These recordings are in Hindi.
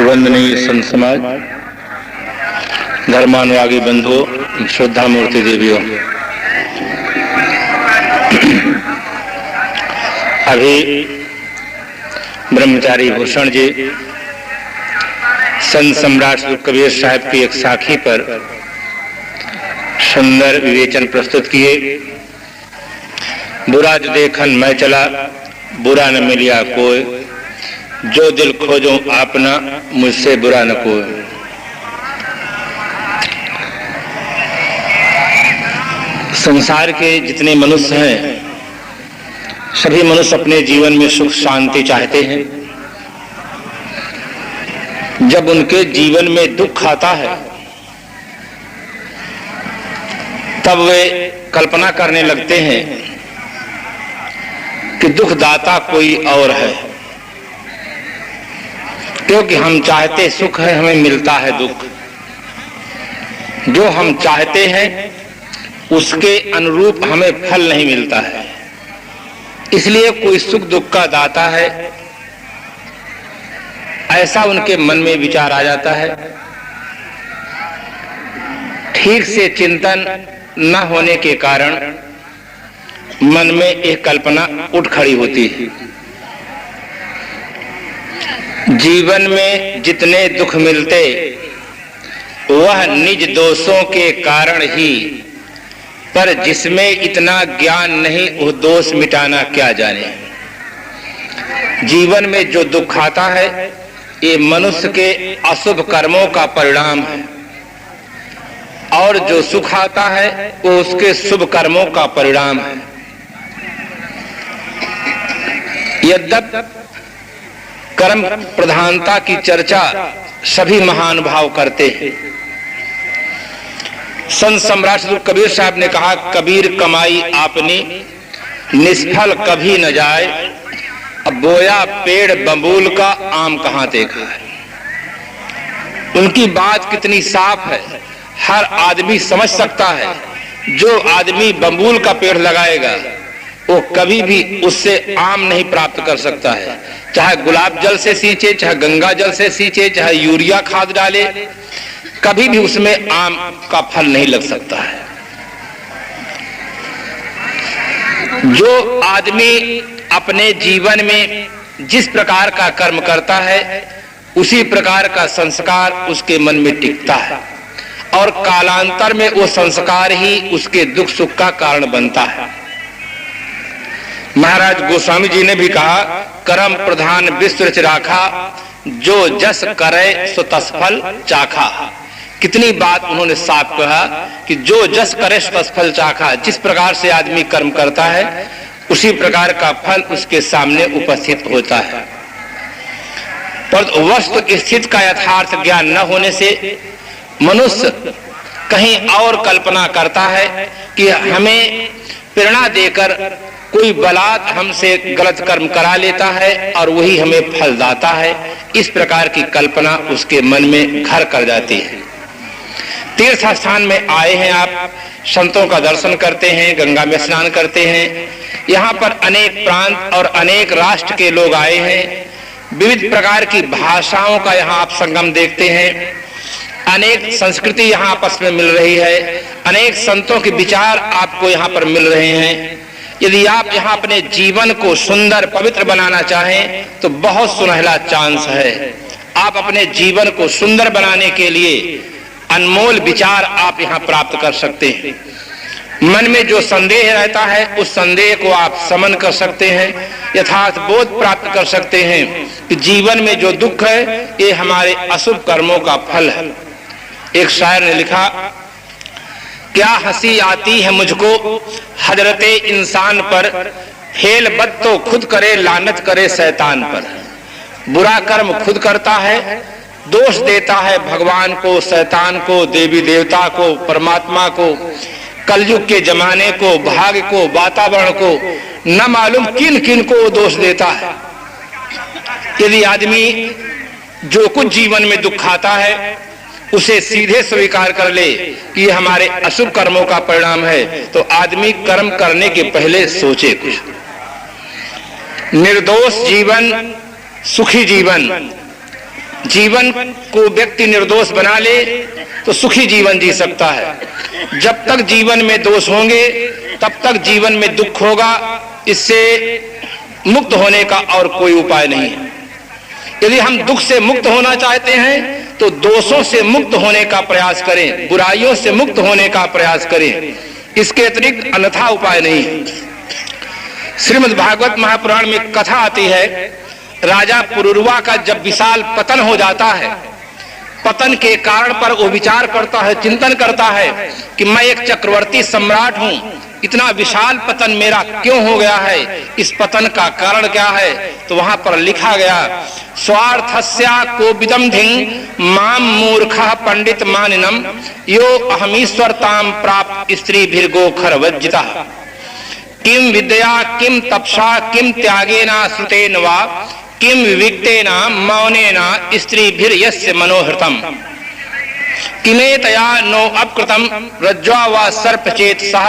वंदनीय संत समाज, धर्मानुरागी बंधुओं, श्रद्धा मूर्ति देवियों, अभी ब्रह्मचारी भूषण जी संत सम्राट श्री कबीर साहब की एक साखी पर सुंदर विवेचन प्रस्तुत किए। बुरा जो देखन मैं चला, बुरा न मिलिया कोई, जो दिल खोजो आपना, मुझसे बुरा न कोई। संसार के जितने मनुष्य हैं, सभी मनुष्य अपने जीवन में सुख शांति चाहते हैं। जब उनके जीवन में दुख आता है तब वे कल्पना करने लगते हैं कि दुखदाता कोई और है, क्योंकि हम चाहते सुख है, हमें मिलता है दुख। जो हम चाहते हैं उसके अनुरूप हमें फल नहीं मिलता है, इसलिए कोई सुख दुख का दाता है ऐसा उनके मन में विचार आ जाता है। ठीक से चिंतन न होने के कारण मन में एक कल्पना उठ खड़ी होती है। जीवन में जितने दुख मिलते वह निज दोषों के कारण ही, पर जिसमें इतना ज्ञान नहीं वह दोष मिटाना क्या जाने। जीवन में जो दुख आता है ये मनुष्य के अशुभ कर्मों का परिणाम है, और जो सुख आता है वो उसके शुभ कर्मों का परिणाम है। यद्यपि कर्म प्रधानता की चर्चा सभी महानुभाव करते हैं। संत सम्राट श्री कबीर साहब ने कहा, कबीर कमाई आपनी निष्फल कभी न जाए, अब बोया पेड़ बबूल का आम कहां देखा है। उनकी बात कितनी साफ है, हर आदमी समझ सकता है। जो आदमी बबूल का पेड़ लगाएगा वो कभी भी उससे आम नहीं प्राप्त कर सकता है। चाहे गुलाब जल से सींचे, चाहे गंगा जल से सींचे, चाहे यूरिया खाद डाले, कभी भी उसमें आम का फल नहीं लग सकता है। जो आदमी अपने जीवन में जिस प्रकार का कर्म करता है उसी प्रकार का संस्कार उसके मन में टिकता है, और कालांतर में वो संस्कार ही उसके दुख सुख का कारण बनता है। महाराज गोस्वामी जी ने भी कहा, कर्म प्रधान विश्व रच राखा, जो जस करे सो तस फल चाखा। कितनी बात उन्होंने साफ कहा कि जो जस करे सो तस फल चाखा। जिस प्रकार से आदमी कर्म करता है उसी प्रकार का फल उसके सामने उपस्थित होता है। पर वस्तु स्थिति का यथार्थ ज्ञान न होने से मनुष्य कहीं और कल्पना करता है कि हमें प्रेरणा देकर कोई बलात् हमसे गलत कर्म करा लेता है और वही हमें फल दाता है। इस प्रकार की कल्पना उसके मन में घर कर जाती है। तीर्थ स्थान में आए हैं आप, संतों का दर्शन करते हैं, गंगा में स्नान करते हैं। यहाँ पर अनेक प्रांत और अनेक राष्ट्र के लोग आए हैं। विविध प्रकार की भाषाओं का यहाँ आप संगम देखते हैं। अनेक संस्कृति यहाँ आपस में मिल रही है, अनेक संतों के विचार आपको यहाँ पर मिल रहे हैं। यदि आप यहाँ अपने जीवन को सुंदर पवित्र बनाना चाहें तो बहुत सुनहला चांस है। आप अपने जीवन को सुंदर बनाने के लिए अनमोल विचार आप यहाँ प्राप्त कर सकते हैं। मन में जो संदेह रहता है उस संदेह को आप समन कर सकते हैं, यथार्थ बोध प्राप्त कर सकते हैं कि जीवन में जो दुख है ये हमारे अशुभ कर्मों का फल है। एक शायर ने लिखा, क्या हंसी आती है मुझको हजरते इंसान पर, फेल बद तो खुद करे लानत करे शैतान पर। बुरा कर्म खुद करता है, दोष देता है भगवान को, शैतान को, देवी देवता को, परमात्मा को, कलयुग के जमाने को, भाग्य को, वातावरण को, न मालूम किन किन को दोष देता है। यदि आदमी जो कुछ जीवन में दुख आता है उसे सीधे स्वीकार कर ले कि ये हमारे अशुभ कर्मों का परिणाम है, तो आदमी कर्म करने के पहले सोचे कुछ। निर्दोष जीवन सुखी जीवन, जीवन को व्यक्ति निर्दोष बना ले तो सुखी जीवन जी सकता है। जब तक जीवन में दोष होंगे तब तक जीवन में दुख होगा। इससे मुक्त होने का और कोई उपाय नहीं है। यदि हम दुख से मुक्त होना चाहते हैं तो दोषों से मुक्त होने का प्रयास करें, बुराइयों से मुक्त होने का प्रयास करें। इसके अतिरिक्त अन्यथा उपाय नहीं है। श्रीमद् भागवत महापुराण में कथा आती है, राजा पुरुरवा का जब विशाल पतन हो जाता है, पतन के कारण पर वो विचार करता है, चिंतन करता है कि मैं एक चक्रवर्ती सम्राट हूं, इतना विशाल पतन मेरा क्यों हो गया है, इस पतन का कारण क्या है। तो वहां पर लिखा गया, स्वार्थस्या कोविदम धिंग माम मूर्खः पंडित मानिनम यो अहमीश्वरताम प्राप्त स्त्री भीर्गोखर वज्जिता किम विद्या किम तपसा किम त्यागेना श्रुतेन वा किम विविक्तेना मौनेना स्त्रीभिर्यस्य मनोहृतम किमेतया नो अपकृतम रज्ज्वा वा सर्पचेत सह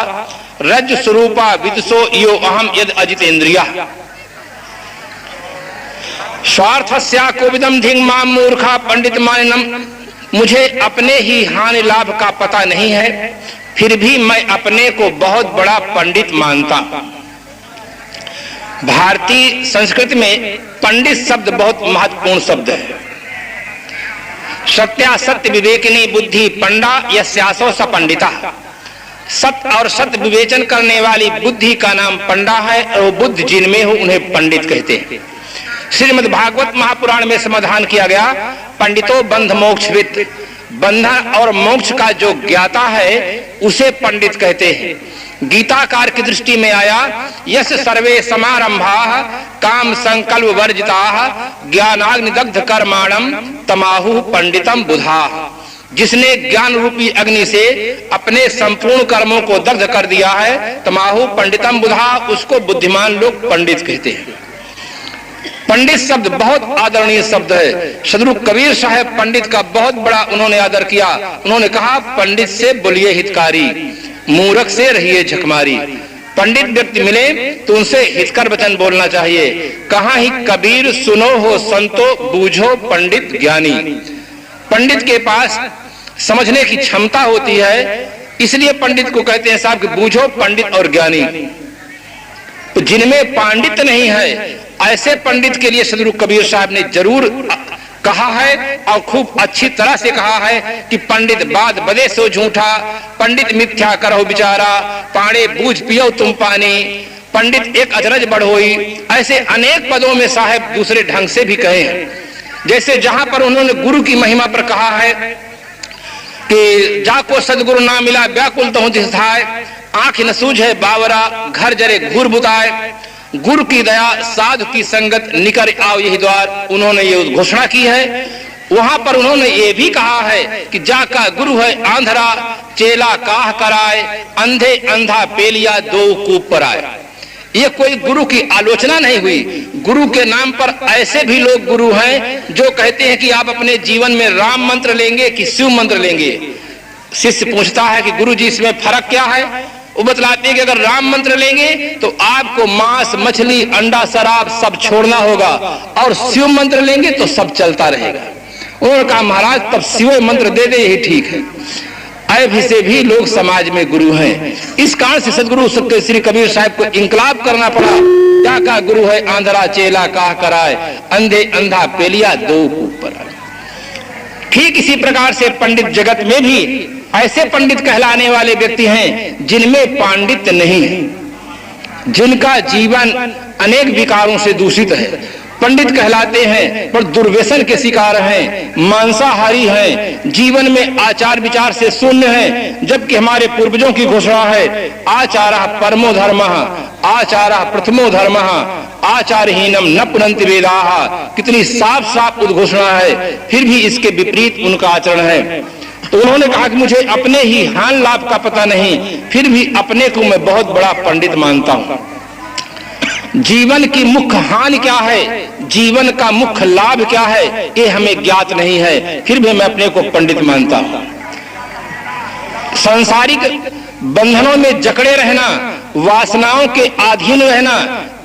रज्जु स्वरूपा विदुषो यो अहम यद अजितेन्द्रिया स्वार्थस्या कोविदम धिंग माम मूर्खा पंडित मानिनम। मुझे अपने ही हानि लाभ का पता नहीं है, फिर भी मैं अपने को बहुत बड़ा पंडित मानता। भारतीय संस्कृति में पंडित शब्द बहुत महत्वपूर्ण शब्द है। सत्यासत्य विवेकिनी बुद्धि पंडा यस्यासो स पंडिता। सत्य और सत्य विवेचन करने वाली बुद्धि का नाम पंडा है और वो बुद्ध जिनमें हो उन्हें पंडित कहते हैं। श्रीमद् भागवत महापुराण में समाधान किया गया, पंडितो बंध मोक्षविद। बंधन और मोक्ष का जो ज्ञाता है उसे पंडित कहते हैं। गीताकार की दृष्टि में आया, यस सर्वे समारंभाः काम संकल्प वर्जिताः ज्ञानाग्निदग्ध कर्माणम तमाहु पंडितम बुधाः। जिसने ज्ञान रूपी अग्नि से अपने संपूर्ण कर्मों को दग्ध कर दिया है, तमाहु पंडितम बुधा, उसको बुद्धिमान लोग पंडित कहते हैं। पंडित शब्द बहुत आदरणीय शब्द है। सदगुरु कबीर साहब पंडित का बहुत बड़ा उन्होंने आदर किया। उन्होंने कहा, पंडित से बोलिए हितकारी, मूर्ख से रहिए झकमारी। पंडित व्यक्ति मिले तो उनसे हितकर वचन बोलना चाहिए। कहा ही कबीर सुनो हो संतो बूझो पंडित ज्ञानी। पंडित के पास समझने की क्षमता होती है, इसलिए पंडित को कहते हैं साहब कि बूझो पंडित और ज्ञानी। तो जिनमें पांडित्य नहीं है ऐसे पंडित के लिए सदगुरु कबीर साहब ने जरूर कहा है और खूब अच्छी तरह से कहा है कि पंडित बाद बदे सो झूठा, पंडित मिथ्या करो बिचारा, पाणे बूझ पियो तुम पानी, पंडित एक अजरज बढ़ोई। ऐसे अनेक पदों में साहब दूसरे ढंग से भी कहे हैं। जैसे जहां पर उन्होंने गुरु की महिमा पर कहा है कि जाको सदगुरु ना मिला व्याकुल तो दिखाए, आंख न सूझे बावरा घर जरे घूर बुताए, गुरु की दया साधु की संगत निकर आओ यही द्वार। उन्होंने ये घोषणा की है। वहां पर उन्होंने ये भी कहा है कि जाका गुरु है आंधरा चेला काह कराए, अंधे अंधा पेलिया दो कूप पर आए। ये कोई गुरु की आलोचना नहीं हुई। गुरु के नाम पर ऐसे भी लोग गुरु हैं जो कहते हैं कि आप अपने जीवन में राम मंत्र लेंगे कि शिव मंत्र लेंगे। शिष्य पूछता है कि गुरु जी इसमें फर्क क्या है? वो बतलाते हैं कि अगर राम मंत्र लेंगे तो आपको मांस मछली अंडा शराब सब छोड़ना होगा, और शिव मंत्र लेंगे तो सब चलता रहेगा। उन्होंने कहा महाराज तब शिव मंत्र दे दे, यही ठीक है। ऐसे से भी लोग समाज में गुरु हैं। इस कारण से सदगुरु श्री कबीर साहब को इंकलाब करना पड़ा। क्या का गुरु है आंधरा चेला काह कराए, अंधे अंधा पेलिया दो ऊपर। ठीक इसी प्रकार से पंडित जगत में भी ऐसे पंडित कहलाने वाले व्यक्ति हैं जिनमें पांडित्य नहीं है, जिनका जीवन अनेक विकारों से दूषित है। पंडित कहलाते हैं पर दुर्व्यसन के शिकार हैं, मांसाहारी हैं, जीवन में आचार विचार से शून्य हैं। जबकि हमारे पूर्वजों की घोषणा है, आचारः परमो धर्मः, आचारः प्रथमो धर्मः, आचारहीनम न पुनन्ति वेदाः। कितनी साफ साफ उद्घोषणा है, फिर भी इसके विपरीत उनका आचरण है। तो उन्होंने कहा कि मुझे अपने ही हानि लाभ का पता नहीं, फिर भी अपने को मैं बहुत बड़ा पंडित मानता हूं। जीवन की मुख्य हानि क्या है, जीवन का मुख्य लाभ क्या है, ये हमें ज्ञात नहीं है, फिर भी मैं अपने को पंडित मानता हूं। सांसारिक बंधनों में जकड़े रहना, वासनाओं के अधीन रहना,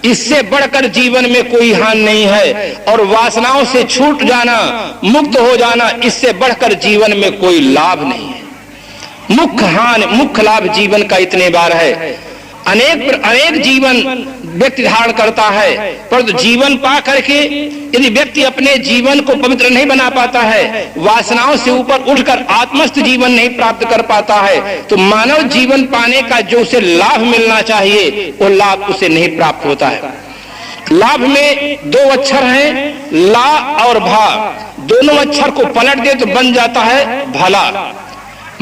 इससे बढ़कर जीवन में कोई हानि नहीं है, और वासनाओं से छूट जाना, मुक्त हो जाना, इससे बढ़कर जीवन में कोई लाभ नहीं है। मुख्य लाभ जीवन का इतने बार है। अनेक जीवन व्यक्ति धारण करता है, परंतु जीवन पा करके यदि व्यक्ति अपने जीवन को पवित्र नहीं बना पाता है, वासनाओं से ऊपर उठकर आत्मस्थ जीवन नहीं प्राप्त कर पाता है, तो मानव जीवन पाने का जो उसे लाभ मिलना चाहिए वो लाभ उसे नहीं प्राप्त होता है। लाभ में दो अक्षर हैं, ला और भा। दोनों अक्षर को पलट दे तो बन जाता है भला।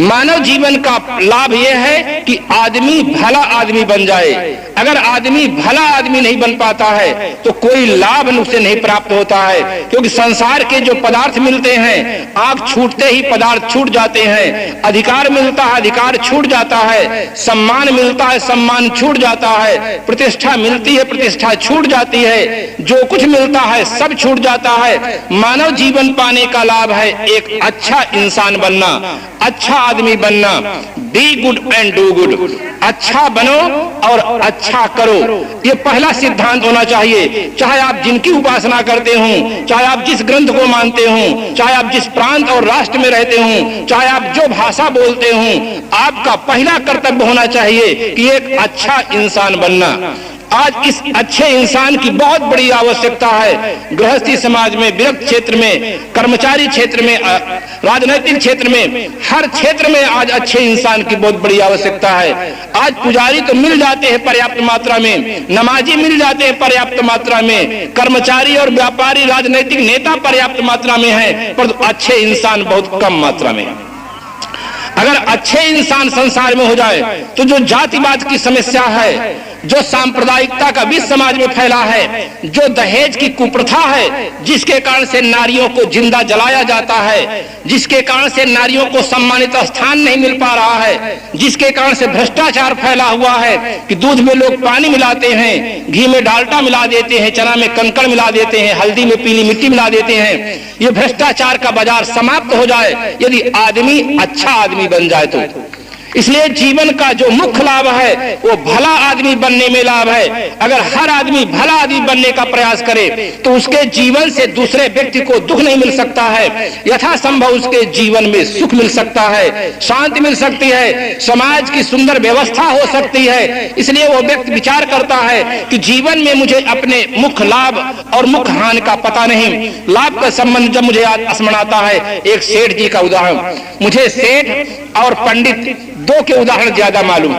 मानव जीवन का लाभ यह है कि आदमी भला आदमी बन जाए। अगर आदमी भला आदमी नहीं बन पाता है तो कोई लाभ उसे नहीं प्राप्त होता है, क्योंकि संसार के जो पदार्थ मिलते हैं, आंख छूटते ही पदार्थ छूट जाते हैं। अधिकार मिलता है, अधिकार छूट जाता है। सम्मान मिलता है, सम्मान छूट जाता है। प्रतिष्ठा मिलती है, प्रतिष्ठा छूट जाती है। जो कुछ मिलता है सब छूट जाता है। मानव जीवन पाने का लाभ है एक अच्छा इंसान बनना, अच्छा आदमी बनना। Be good and do good. अच्छा बनो और अच्छा करो, ये पहला सिद्धांत होना चाहिए। चाहे आप जिनकी उपासना करते हो, चाहे आप जिस ग्रंथ को मानते हो, चाहे आप जिस प्रांत और राष्ट्र में रहते हो, चाहे आप जो भाषा बोलते हो, आपका पहला कर्तव्य होना चाहिए कि एक अच्छा इंसान बनना। आज इस अच्छे इंसान की बहुत बड़ी आवश्यकता है। गृहस्थी समाज में, विरक्त क्षेत्र में, कर्मचारी क्षेत्र में, राजनीतिक क्षेत्र में, हर क्षेत्र में आज अच्छे इंसान की बहुत बड़ी आवश्यकता है। आज पुजारी तो मिल जाते हैं पर्याप्त मात्रा में, नमाजी मिल जाते हैं पर्याप्त मात्रा में, कर्मचारी और व्यापारी, राजनीतिक नेता पर्याप्त मात्रा में है, पर अच्छे इंसान बहुत कम मात्रा में है। अगर अच्छे इंसान संसार में हो जाए तो जो जातिवाद की समस्या है, जो सांप्रदायिकता का विष समाज में फैला है, जो दहेज की कुप्रथा है, जिसके कारण से नारियों को जिंदा जलाया जाता है, जिसके कारण से नारियों को सम्मानित स्थान नहीं मिल पा रहा है, जिसके कारण से भ्रष्टाचार फैला हुआ है कि दूध में लोग पानी मिलाते हैं, घी में डालडा मिला देते हैं, चना में कंकड़ मिला देते हैं, हल्दी में पीली मिट्टी मिला देते हैं। ये भ्रष्टाचार का बाजार समाप्त हो जाए यदि आदमी अच्छा आदमी बन जाए तो। इसलिए जीवन का जो मुख्य लाभ है वो भला आदमी बनने में लाभ है। अगर हर आदमी भला आदमी बनने का प्रयास करे तो उसके जीवन से दूसरे व्यक्ति को दुख नहीं मिल सकता है, यथासंभव उसके जीवन में सुख मिल सकता है, शांति मिल सकती है, समाज की सुंदर व्यवस्था हो सकती है। इसलिए वो व्यक्ति विचार करता है कि जीवन में मुझे अपने मुख्य लाभ और मुख्य हानि का पता नहीं। लाभ का संबंध जब मुझे स्मरण आता है एक सेठ जी का उदाहरण। मुझे सेठ और पंडित दो के उदाहरण ज्यादा मालूम।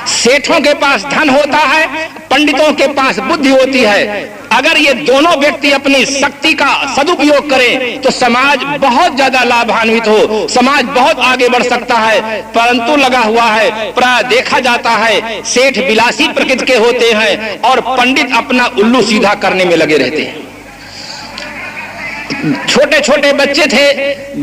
सेठों के पास धन होता है, पंडितों के पास बुद्धि होती है। अगर ये दोनों व्यक्ति अपनी शक्ति का सदुपयोग करें तो समाज बहुत ज्यादा लाभान्वित हो, समाज बहुत आगे बढ़ सकता है। परंतु लगा हुआ है, प्राय देखा जाता है सेठ विलासी प्रकृति के होते हैं और पंडित अपना उल्लू सीधा करने में लगे रहते हैं। छोटे छोटे बच्चे थे,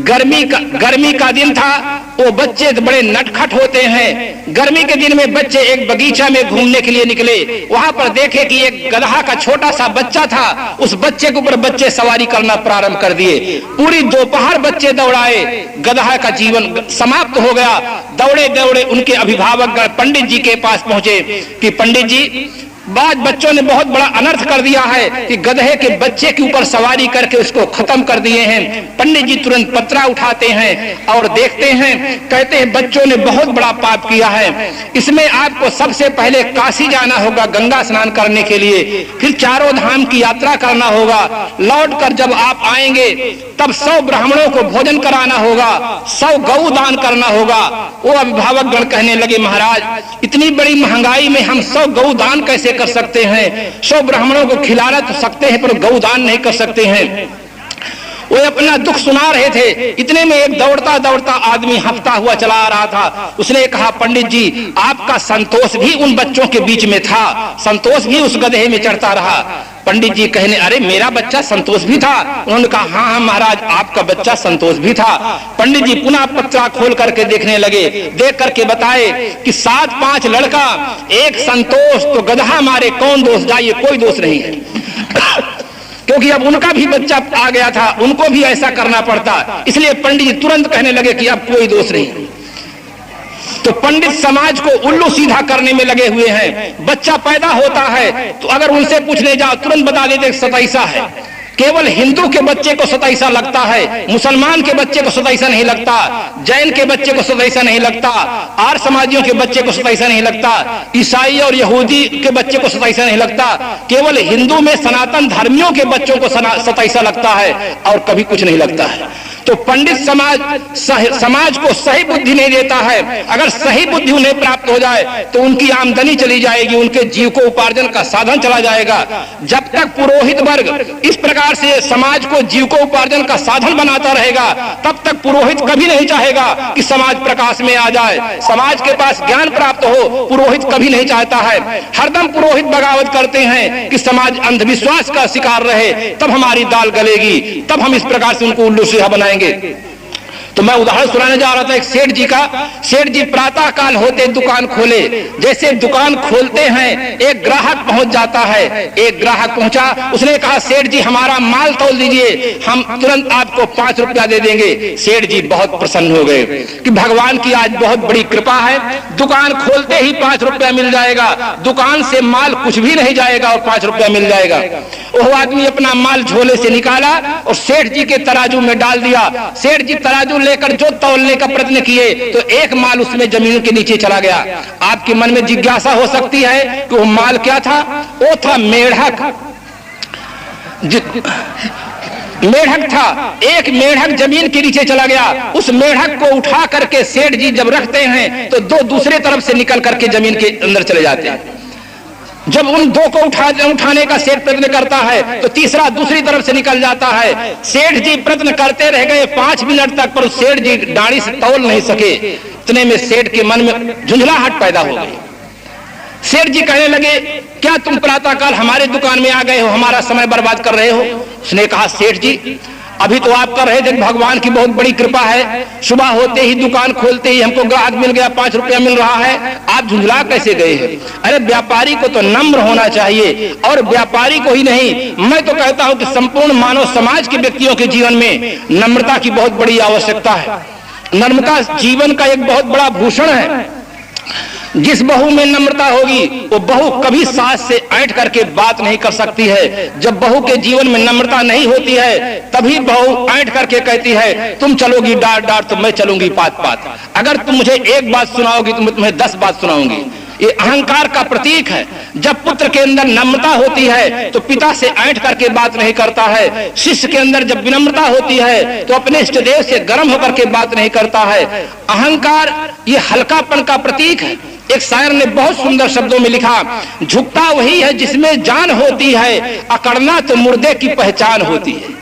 गर्मी का दिन था, वो बच्चे बड़े नटखट होते हैं। गर्मी के दिन में बच्चे एक बगीचा में घूमने के लिए निकले। वहां पर देखे कि एक गधा का छोटा सा बच्चा था, उस बच्चे के ऊपर बच्चे सवारी करना प्रारंभ कर दिए। पूरी दोपहर बच्चे दौड़ाए, गधा का जीवन समाप्त हो गया। दौड़े दौड़े उनके अभिभावक पंडित जी के पास पहुंचे कि पंडित जी, बाद बच्चों ने बहुत बड़ा अनर्थ कर दिया है कि गधे के बच्चे के ऊपर सवारी करके उसको खत्म कर दिए हैं। पंडित जी तुरंत पत्रा उठाते हैं और देखते हैं, कहते हैं बच्चों ने बहुत बड़ा पाप किया है। इसमें आपको सबसे पहले काशी जाना होगा गंगा स्नान करने के लिए, फिर चारों धाम की यात्रा करना होगा। लौटकर जब आप आएंगे तब 100 ब्राह्मणों को भोजन कराना होगा, 100 गौ दान करना होगा। वो अभिभावक गण कहने लगे, महाराज इतनी बड़ी महंगाई में हम 100 गौ दान कैसे कर सकते हैं? 100 ब्राह्मणों को खिलाना तो सकते हैं पर गौ दान नहीं कर सकते हैं। वो अपना दुख सुना रहे थे। इतने में एक दौड़ता दौड़ता आदमी हंफता हुआ चला आ रहा था। उसने कहा, पंडित जी आपका संतोष भी उन बच्चों के बीच में था, संतोष भी उस गधे में चढ़ता रहा। पंडित जी कहने, अरे मेरा बच्चा संतोष भी था? उन्होंने कहा, हाँ हाँ महाराज आपका बच्चा संतोष भी था। पंडित जी पुनः पत्रा खोल करके देखने लगे, देख करके बताए कि 7-5 लड़का, एक संतोष, तो गधा मारे कौन दोष जाइए, कोई दोष नहीं है। क्योंकि अब उनका भी बच्चा आ गया था, उनको भी ऐसा करना पड़ता। इसलिए पंडित जी तुरंत कहने लगे कि अब कोई दोष नहीं। तो पंडित समाज को उल्लू सीधा करने में लगे हुए हैं। बच्चा पैदा होता है तो अगर उनसे पूछने जाओ तुरंत बता देते 27 है। केवल हिंदू के बच्चे को 27 लगता है, मुसलमान के बच्चे को 27 नहीं लगता, जैन के बच्चे को 27 नहीं लगता, आर्य समाजियों के बच्चे को 27 नहीं लगता, ईसाई और यहूदी के बच्चे को 27 नहीं लगता। केवल हिंदू में सनातन धर्मियों के बच्चों को 27 लगता है और कभी कुछ नहीं लगता है। तो पंडित समाज को सही बुद्धि नहीं देता है। अगर सही बुद्धि उन्हें प्राप्त हो जाए तो उनकी आमदनी चली जाएगी, उनके जीव को उपार्जन का साधन चला जाएगा। जब तक पुरोहित वर्ग इस प्रकार से समाज को जीव को उपार्जन का साधन बनाता रहेगा तब तक पुरोहित कभी नहीं चाहेगा कि समाज प्रकाश में आ जाए, समाज के पास ज्ञान प्राप्त हो। पुरोहित कभी नहीं चाहता है। हरदम पुरोहित बगावत करते हैं कि समाज अंधविश्वास का शिकार रहे, तब हमारी दाल गलेगी, तब हम इस प्रकार से उनको उल्लू सीधा बनाएंगे। तो मैं उदाहरण सुनाने जा रहा था एक सेठ जी का। सेठ जी प्रातः काल होते दुकान खोले, जैसे दुकान खोलते हैं एक ग्राहक पहुंच जाता है। एक ग्राहक पहुंचा, उसने कहा सेठ जी हमारा माल तौल दीजिए, हम तुरंत आपको 5 रुपया दे देंगे। सेठ जी बहुत प्रसन्न हो गए कि भगवान की आज बहुत बड़ी कृपा है, दुकान खोलते ही 5 रुपया मिल जाएगा, दुकान से माल कुछ भी नहीं जाएगा और 5 रुपया मिल जाएगा। वो आदमी अपना माल झोले से निकाला और सेठ जी के तराजू में डाल दिया। सेठ जी तराजू लेकर जो तौलने का प्रयत्न किए तो एक माल उसमें जमीन के नीचे चला गया। आपके मन में जिज्ञासा हो सकती है कि वो माल क्या था? वो था मेढक। मेढक था, एक मेढक जमीन के नीचे चला गया। उस मेढक को उठा करके सेठ जी जब रखते हैं तो 2 दूसरे तरफ से निकल करके जमीन के अंदर चले जाते हैं। जब उन 2 को उठाने का सेठ प्रयत्न करता है तो तीसरा दूसरी तरफ से निकल जाता है। सेठ जी प्रयत्न करते रह गए 5 मिनट तक, पर सेठ जी डाड़ी से तौल नहीं सके। इतने में सेठ के मन में झुंझलाहट पैदा हो गई। सेठ जी कहने लगे क्या तुम प्रातःकाल हमारे दुकान में आ गए हो, हमारा समय बर्बाद कर रहे हो? उसने कहा सेठ जी अभी तो आप कर रहे थे, भगवान की बहुत बड़ी कृपा है, सुबह होते ही दुकान खोलते ही हमको ग्राहक मिल गया, 5 रुपया मिल रहा है, आप झुंझला कैसे गए हैं? अरे व्यापारी को तो नम्र होना चाहिए, और व्यापारी को ही नहीं, मैं तो कहता हूं कि संपूर्ण मानव समाज के व्यक्तियों के जीवन में नम्रता की बहुत बड़ी आवश्यकता है। नम्रता जीवन का एक बहुत बड़ा भूषण है। जिस बहू में नम्रता होगी वो बहू कभी सास से ऐंठ करके बात नहीं कर सकती है। जब बहू के जीवन में नम्रता नहीं होती है तभी बहू ऐंठ करके कहती है तुम चलोगी डांट डांट तो मैं चलूंगी पात पात, अगर तुम मुझे एक बात सुनाओगी तो मैं तुम्हें 10 बात सुनाऊंगी। ये अहंकार का प्रतीक है। जब पुत्र के अंदर नम्रता होती है तो पिता से ऐंठ करके बात नहीं करता है। शिष्य के अंदर जब विनम्रता होती है तो अपने इष्ट देव से गर्म होकर के बात नहीं करता है। अहंकार ये हल्कापन का प्रतीक है। एक शायर ने बहुत सुंदर शब्दों में लिखा, झुकता वही है जिसमें जान होती है, अकड़ना तो मुर्दे की पहचान होती है।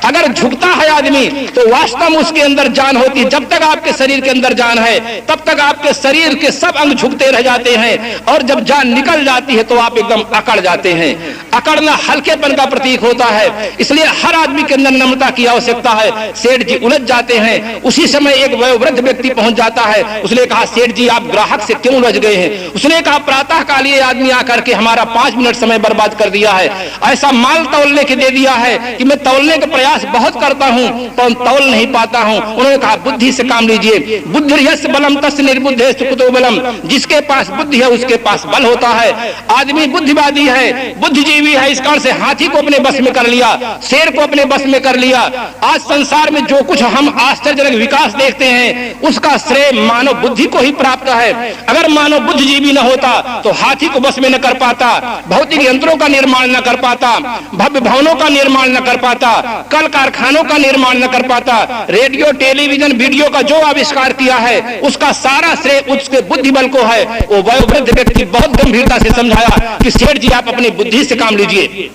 अगर झुकता है आदमी तो वास्तव में उसके अंदर जान होती है। जब तक आपके शरीर के अंदर जान है तब तक आपके शरीर के सब अंग झुकते रह जाते हैं, और जब जान निकल जाती है तो आप एकदम अकड़ जाते हैं। अकड़ना हल्केपन का प्रतीक होता है, इसलिए हर आदमी के अंदर नम्रता की आवश्यकता है। सेठ जी उलझ जाते हैं। उसी समय एक वयोवृद्ध व्यक्ति पहुंच जाता है। उसने कहा सेठ जी आप ग्राहक से क्यों उलझ गए हैं? उसने कहा प्रातः काल ये आदमी आकर के हमारा 5 मिनट समय बर्बाद कर दिया है, ऐसा माल तौलने के दे दिया है कि मैं तौलने का प्रयास बहुत करता हूं तो तौल नहीं पाता हूं। उन्होंने कहा बुद्धि से काम लीजिए। बुद्धि यस्य बलम तस्य निर्बुद्धेस्तु कुतो बलम, जिसके पास बुद्धि है उसके पास बल होता है। आदमी बुद्धिवादी है, बुद्धिजीवी है, इस कारण से हाथी को अपने बस में कर लिया, शेर को अपने बस में कर लिया। आज संसार में जो कुछ हम आश्चर्यजनक विकास देखते हैं उसका श्रेय मानव बुद्धि को ही प्राप्त है। अगर मानव बुद्धिजीवी न होता तो हाथी को बस में न कर पाता, भौतिक यंत्रों का निर्माण न कर पाता, भव्य भवनों का निर्माण न कर पाता, कल कारखानों का निर्माण न कर पाता, रेडियो टेलीविजन वीडियो का जो आविष्कार किया है उसका सारा श्रेय उसके बुद्धि बल को है। वो वयोवृद्ध व्यक्ति बहुत गंभीरता से समझाया कि सेठ जी आप अपनी बुद्धि से काम लीजिए।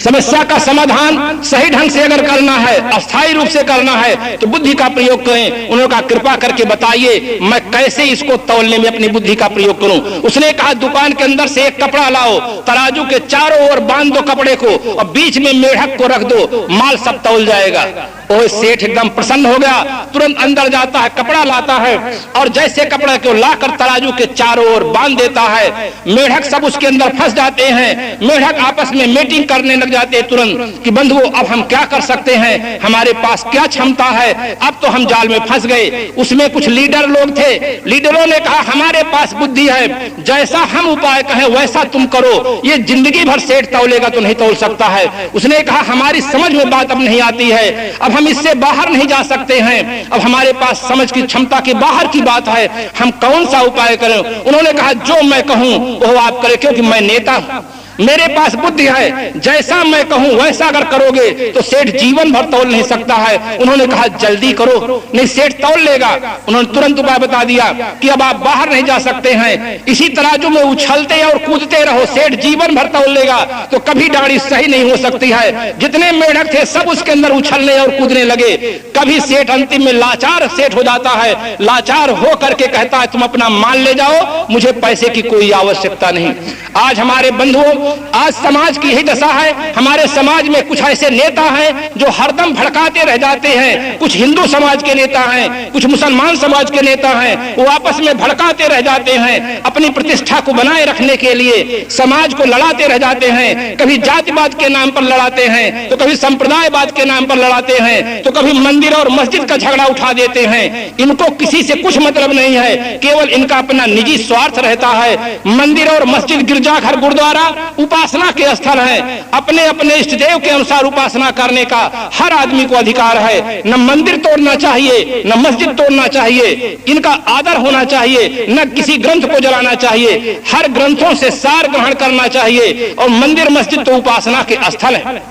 समस्या का समाधान सही ढंग से अगर करना है, अस्थायी रूप से करना है तो बुद्धि का प्रयोग करें। उन्होंने कहा कृपा करके बताइए मैं कैसे इसको तौलने में अपनी बुद्धि का प्रयोग करूं। उसने कहा दुकान के अंदर से एक कपड़ा लाओ, तराजू के चारों ओर बांध दो कपड़े को और बीच में मेढक को रख दो, माल सब तौल जाएगा। ओह सेठ एकदम प्रसन्न हो गया, तुरंत अंदर जाता है, कपड़ा लाता है और जैसे कपड़ा को लाकर तराजू के चारों ओर बांध देता है, मेढक सब उसके अंदर फंस जाते हैं। मेढक आपस में मीटिंग करने लग जाते तुरंत कि बंधुओं अब हम क्या कर सकते हैं, हमारे पास क्या क्षमता है, अब तो हम जाल में फंस गए। उसमें कुछ लीडर लोग थे, लीडरों ने कहा हमारे पास बुद्धि है, जैसा हम उपाय कहें वैसा तुम करो, ये जिंदगी भर सेठ तौलेगा तो नहीं तौल सकता है। उसने कहा हमारी समझ में बात अब नहीं आती है, अब हम इससे बाहर नहीं जा सकते हैं, अब हमारे पास समझ की क्षमता के बाहर की बात है, हम कौन सा उपाय करें। उन्होंने कहा जो मैं कहूं वो आप करें, क्योंकि मैं नेता हूं, मेरे पास बुद्धि है, जैसा मैं कहूं वैसा अगर करोगे तो सेठ जीवन भर तौल नहीं सकता है। उन्होंने कहा जल्दी करो, नहीं सेठ तौल लेगा। उन्होंने तुरंत उपाय बता दिया कि अब आप बाहर नहीं जा सकते हैं, इसी तरह जो में उछलते और कूदते रहो, सेठ जीवन भर तौल लेगा तो कभी दाढ़ी सही नहीं हो सकती है। जितने मेढक थे सब उसके अंदर उछलने और कूदने लगे। कभी सेठ अंतिम में लाचार सेठ हो जाता है, लाचार हो करके कहता है तुम अपना माल ले जाओ, मुझे पैसे की कोई आवश्यकता नहीं। आज हमारे बंधुओं, आज समाज की यही दशा है। हमारे समाज में कुछ ऐसे नेता हैं जो हरदम भड़काते रह जाते हैं, कुछ हिंदू समाज के नेता हैं, कुछ मुसलमान समाज के नेता हैं, वो आपस में भड़काते रह जाते हैं, अपनी प्रतिष्ठा को बनाए रखने के लिए समाज को लड़ाते रह जाते हैं। कभी जातिवाद के नाम पर लड़ाते हैं, तो कभी संप्रदायवाद के नाम पर लड़ाते हैं, तो कभी मंदिर और मस्जिद का झगड़ा उठा देते हैं। इनको किसी से कुछ मतलब नहीं है, केवल इनका अपना निजी स्वार्थ रहता है। मंदिर और मस्जिद, गिरजाघर, गुरुद्वारा उपासना के स्थल है, अपने अपने इष्ट देव के अनुसार उपासना करने का हर आदमी को अधिकार है। न मंदिर तोड़ना चाहिए, न मस्जिद तोड़ना चाहिए, इनका आदर होना चाहिए, न किसी ग्रंथ को जलाना चाहिए, हर ग्रंथों से सार ग्रहण करना चाहिए। और मंदिर मस्जिद तो उपासना के स्थल है,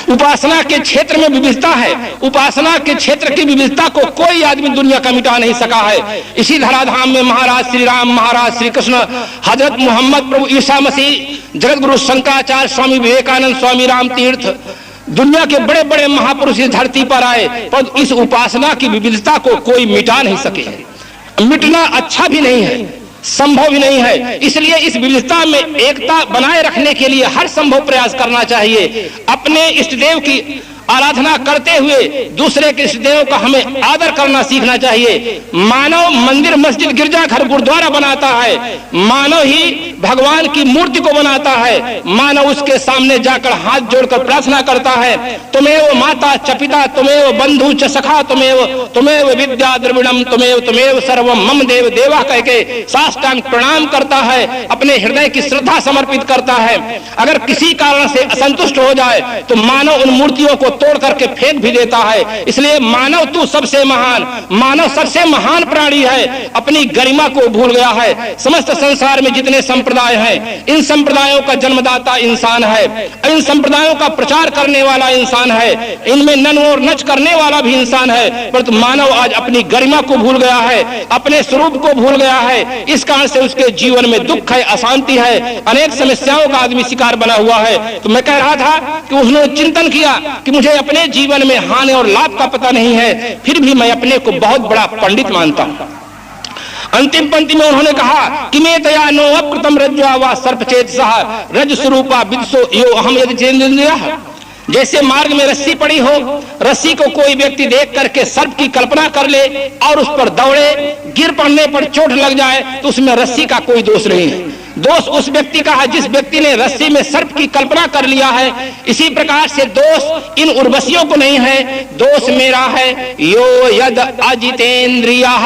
उपासना के क्षेत्र में विविधता है, उपासना के क्षेत्र की विविधता को कोई आदमी दुनिया का मिटा नहीं सका है। इसी धराधाम में महाराज श्री राम, महाराज श्री कृष्ण, हजरत मोहम्मद प्रभु ईसा मसीह, जगत गुरु शंकराचार्य, स्वामी विवेकानंद, स्वामी राम तीर्थ, दुनिया के बड़े बड़े महापुरुष इस धरती पर आए, पर इस उपासना की विविधता को कोई मिटा नहीं सके। मिटना अच्छा भी नहीं है, संभव भी नहीं है। इसलिए इस विविधता में एकता बनाए रखने के लिए हर संभव प्रयास करना चाहिए। अपने इष्ट देव की आराधना करते हुए दूसरे के इष्ट देवों का हमें आदर करना सीखना चाहिए। मानव मंदिर, मस्जिद, गिरजाघर, गुरुद्वारा बनाता है, मानव ही भगवान की मूर्ति को बनाता है, मानव उसके सामने जाकर हाथ जोड़कर प्रार्थना करता है, तुमेव माता च पिता, तुमेव बंधु च सखा, तुमेव विद्या द्रविणम, तुमेव सर्वम मम देव देवा कहके साष्टांग प्रणाम करता है, अपने हृदय की श्रद्धा समर्पित करता है। अगर किसी कारण से असंतुष्ट हो जाए तो मानव उन मूर्तियों को तोड़ करके फेंक भी देता है। इसलिए मानव तू सबसे महान, मानव सबसे महान प्राणी है, अपनी गरिमा को भूल गया है। समस्त संसार में जितने संप्रदाय हैं, इन संप्रदायों का जन्मदाता इंसान है, इन संप्रदायों का प्रचार करने वाला इंसान है, इनमें नन और नच करने वाला भी इंसान है, परंतु मानव आज अपनी गरिमा को भूल गया है, अपने स्वरूप को भूल गया है। इस कारण से उसके जीवन में दुख है, अशांति है, अनेक समस्याओं का आदमी शिकार बना हुआ है। तो मैं कह रहा था कि उसने चिंतन किया कि मुझे अपने जीवन में हानि और लाभ का पता नहीं है, फिर भी मैं अपने को बहुत बड़ा पंडित मानता हूं। अंतिम पंक्ति में उन्होंने कहा कि मैं तया नो अकृतम रज्ज्वा वा सर्पचेत सह रज स्वरूपा विदसो यो अहम यदि चेन्द्रियः। जैसे मार्ग में रस्सी पड़ी हो, रस्सी को कोई व्यक्ति देख करके सर्प की कल्पना कर ले और उस पर दौड़े, गिर पड़ने पर चोट लग जाए तो उसमें रस्सी का कोई दोष नहीं है, दोष उस व्यक्ति का है जिस व्यक्ति ने रस्सी में सर्प की कल्पना कर लिया है। इसी प्रकार से दोष इन उर्वशियों को नहीं है, दोष मेरा है। यो यद अजितेंद्रियः,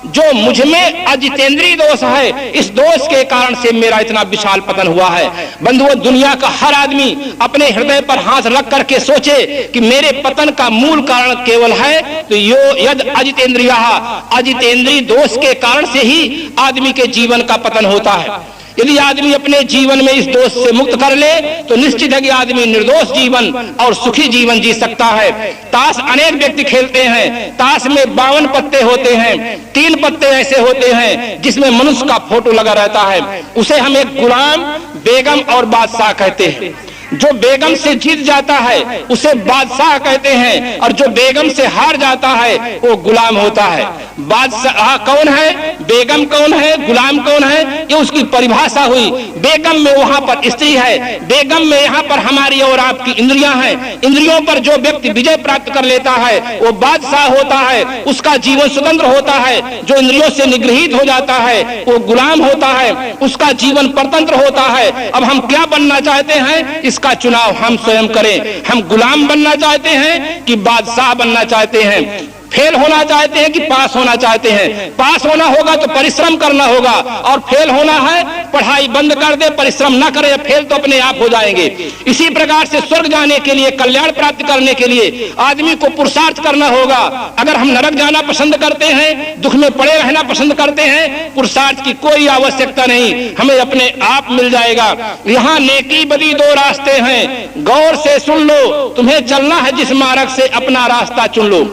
जो मुझ में अजितेंद्रिय दोष है, इस दोष के कारण से मेरा इतना विशाल पतन हुआ है। बंधुओं, दुनिया का हर आदमी अपने हृदय पर हाथ रख करके सोचे कि मेरे पतन का मूल कारण केवल है, तो यो यद अजितेंद्रियः, अजितेंद्रिय दोष के कारण से ही आदमी के जीवन का पतन होता है। यदि आदमी अपने जीवन में इस दोष से मुक्त कर ले तो निश्चित है कि आदमी निर्दोष जीवन और सुखी जीवन जी सकता है। ताश अनेक व्यक्ति खेलते हैं, ताश में 52 पत्ते होते हैं, 3 पत्ते ऐसे होते हैं जिसमें मनुष्य का फोटो लगा रहता है, उसे हम एक गुलाम, बेगम और बादशाह कहते हैं। जो बेगम से जीत जाता है उसे बादशाह कहते हैं, और जो बेगम से हार जाता है वो गुलाम होता है। बादशाह कौन है, बेगम कौन है, गुलाम कौन है, ये उसकी परिभाषा हुई। बेगम में वहां पर स्त्री है, बेगम में यहाँ पर हमारी और आपकी इंद्रियां हैं। इंद्रियों पर जो व्यक्ति विजय प्राप्त कर लेता है वो बादशाह होता है, उसका जीवन स्वतंत्र होता है। जो इंद्रियों से निगृहित हो जाता है वो गुलाम होता है, उसका जीवन परतंत्र होता है। अब हम क्या बनना चाहते हैं, इसका उसका चुनाव हम स्वयं करें। हम गुलाम बनना चाहते हैं कि बादशाह बनना चाहते हैं? फेल होना चाहते हैं कि पास होना चाहते हैं? पास होना होगा तो परिश्रम करना होगा, और फेल होना है पढ़ाई बंद कर दे, परिश्रम ना करे, फेल तो अपने आप हो जाएंगे। इसी प्रकार से स्वर्ग जाने के लिए, कल्याण प्राप्त करने के लिए आदमी को पुरुषार्थ करना होगा। अगर हम नरक जाना पसंद करते हैं, दुख में पड़े रहना पसंद करते हैं, पुरुषार्थ की कोई आवश्यकता नहीं, हमें अपने आप मिल जाएगा। यहाँ नेकी बदी दो रास्ते हैं, गौर से सुन लो, तुम्हें चलना है जिस मार्ग से, अपना रास्ता चुन लो,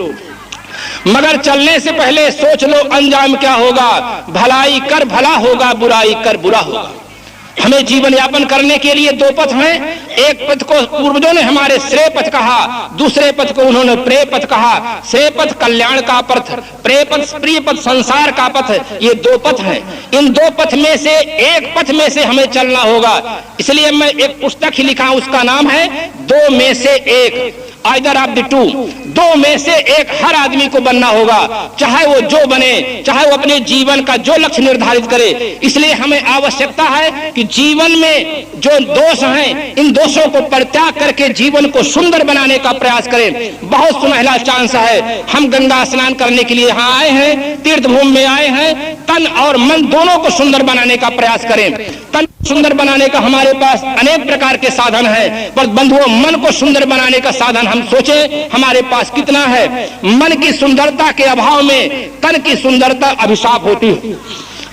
मगर चलने से पहले सोच लो अंजाम क्या होगा। भलाई कर भला होगा, बुराई कर बुरा होगा। हमें जीवन यापन करने के लिए दो पथ हैं। एक पथ को पूर्वजों ने हमारे श्रेय पथ कहा, दूसरे पथ को उन्होंने प्रेय पथ कहा। श्रेय पथ कल्याण का पथ, प्रेय पथ प्रिय पथ संसार का पथ, ये दो पथ हैं। इन दो पथ में से एक पथ में से हमें चलना होगा। इसलिए मैं एक पुस्तक ही लिखा, उसका नाम है दो में से एक, आइदर ऑफ द टू। दो में से एक हर आदमी को बनना होगा, चाहे वो जो बने, चाहे वो अपने जीवन का जो लक्ष्य निर्धारित करे। इसलिए हमें आवश्यकता है कि जीवन में जो दोष हैं, इन दोषों को परित्याग करके जीवन को सुंदर बनाने का प्रयास करें। बहुत सुनहरा चांस है। हम गंगा स्नान करने के लिए यहाँ आए हैं, तीर्थ भूमि में आए हैं। तन और मन दोनों को सुंदर बनाने का प्रयास करें। तन सुंदर बनाने का हमारे पास अनेक प्रकार के साधन हैं, पर बंधुओं मन को सुंदर बनाने का साधन हम सोचें हमारे पास कितना है। मन की सुंदरता के अभाव में तन की सुंदरता अभिशाप होती है।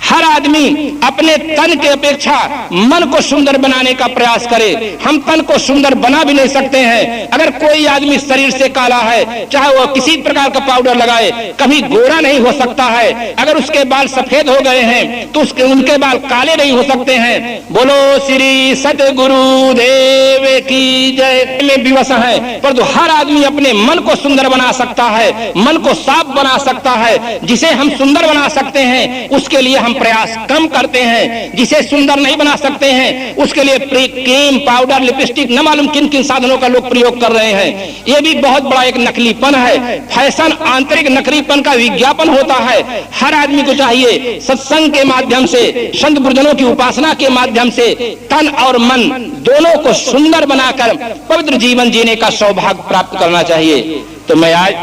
हर आदमी अपने तन के अपेक्षा मन को सुंदर बनाने का प्रयास करे। हम तन को सुंदर बना भी नहीं सकते हैं। अगर कोई आदमी शरीर से काला है, चाहे वो किसी प्रकार का पाउडर लगाए, कभी गोरा नहीं हो सकता है। अगर उसके बाल सफेद हो गए हैं तो उनके बाल काले नहीं हो सकते हैं। बोलो श्री सतगुरु देव की जय में विवश है, परंतु हर आदमी अपने मन को सुंदर बना सकता है, मन को साफ बना सकता है। जिसे हम सुंदर बना सकते हैं उसके लिए हम प्रयास कम करते हैं, जिसे सुंदर नहीं बना सकते हैं उसके लिए क्रीम, पाउडर, लिपस्टिक, न मालूम किन किन साधनों का लोग प्रयोग कर रहे हैं। ये भी बहुत बड़ा एक नकलीपन है। फैशन आंतरिक नकलीपन का विज्ञापन होता है। हर आदमी को चाहिए सत्संग के माध्यम से, संत गुरुजनों की उपासना के माध्यम से तन और मन दोनों को सुंदर बनाकर पवित्र जीवन जीने का सौभाग्य प्राप्त करना चाहिए। तो मैं आज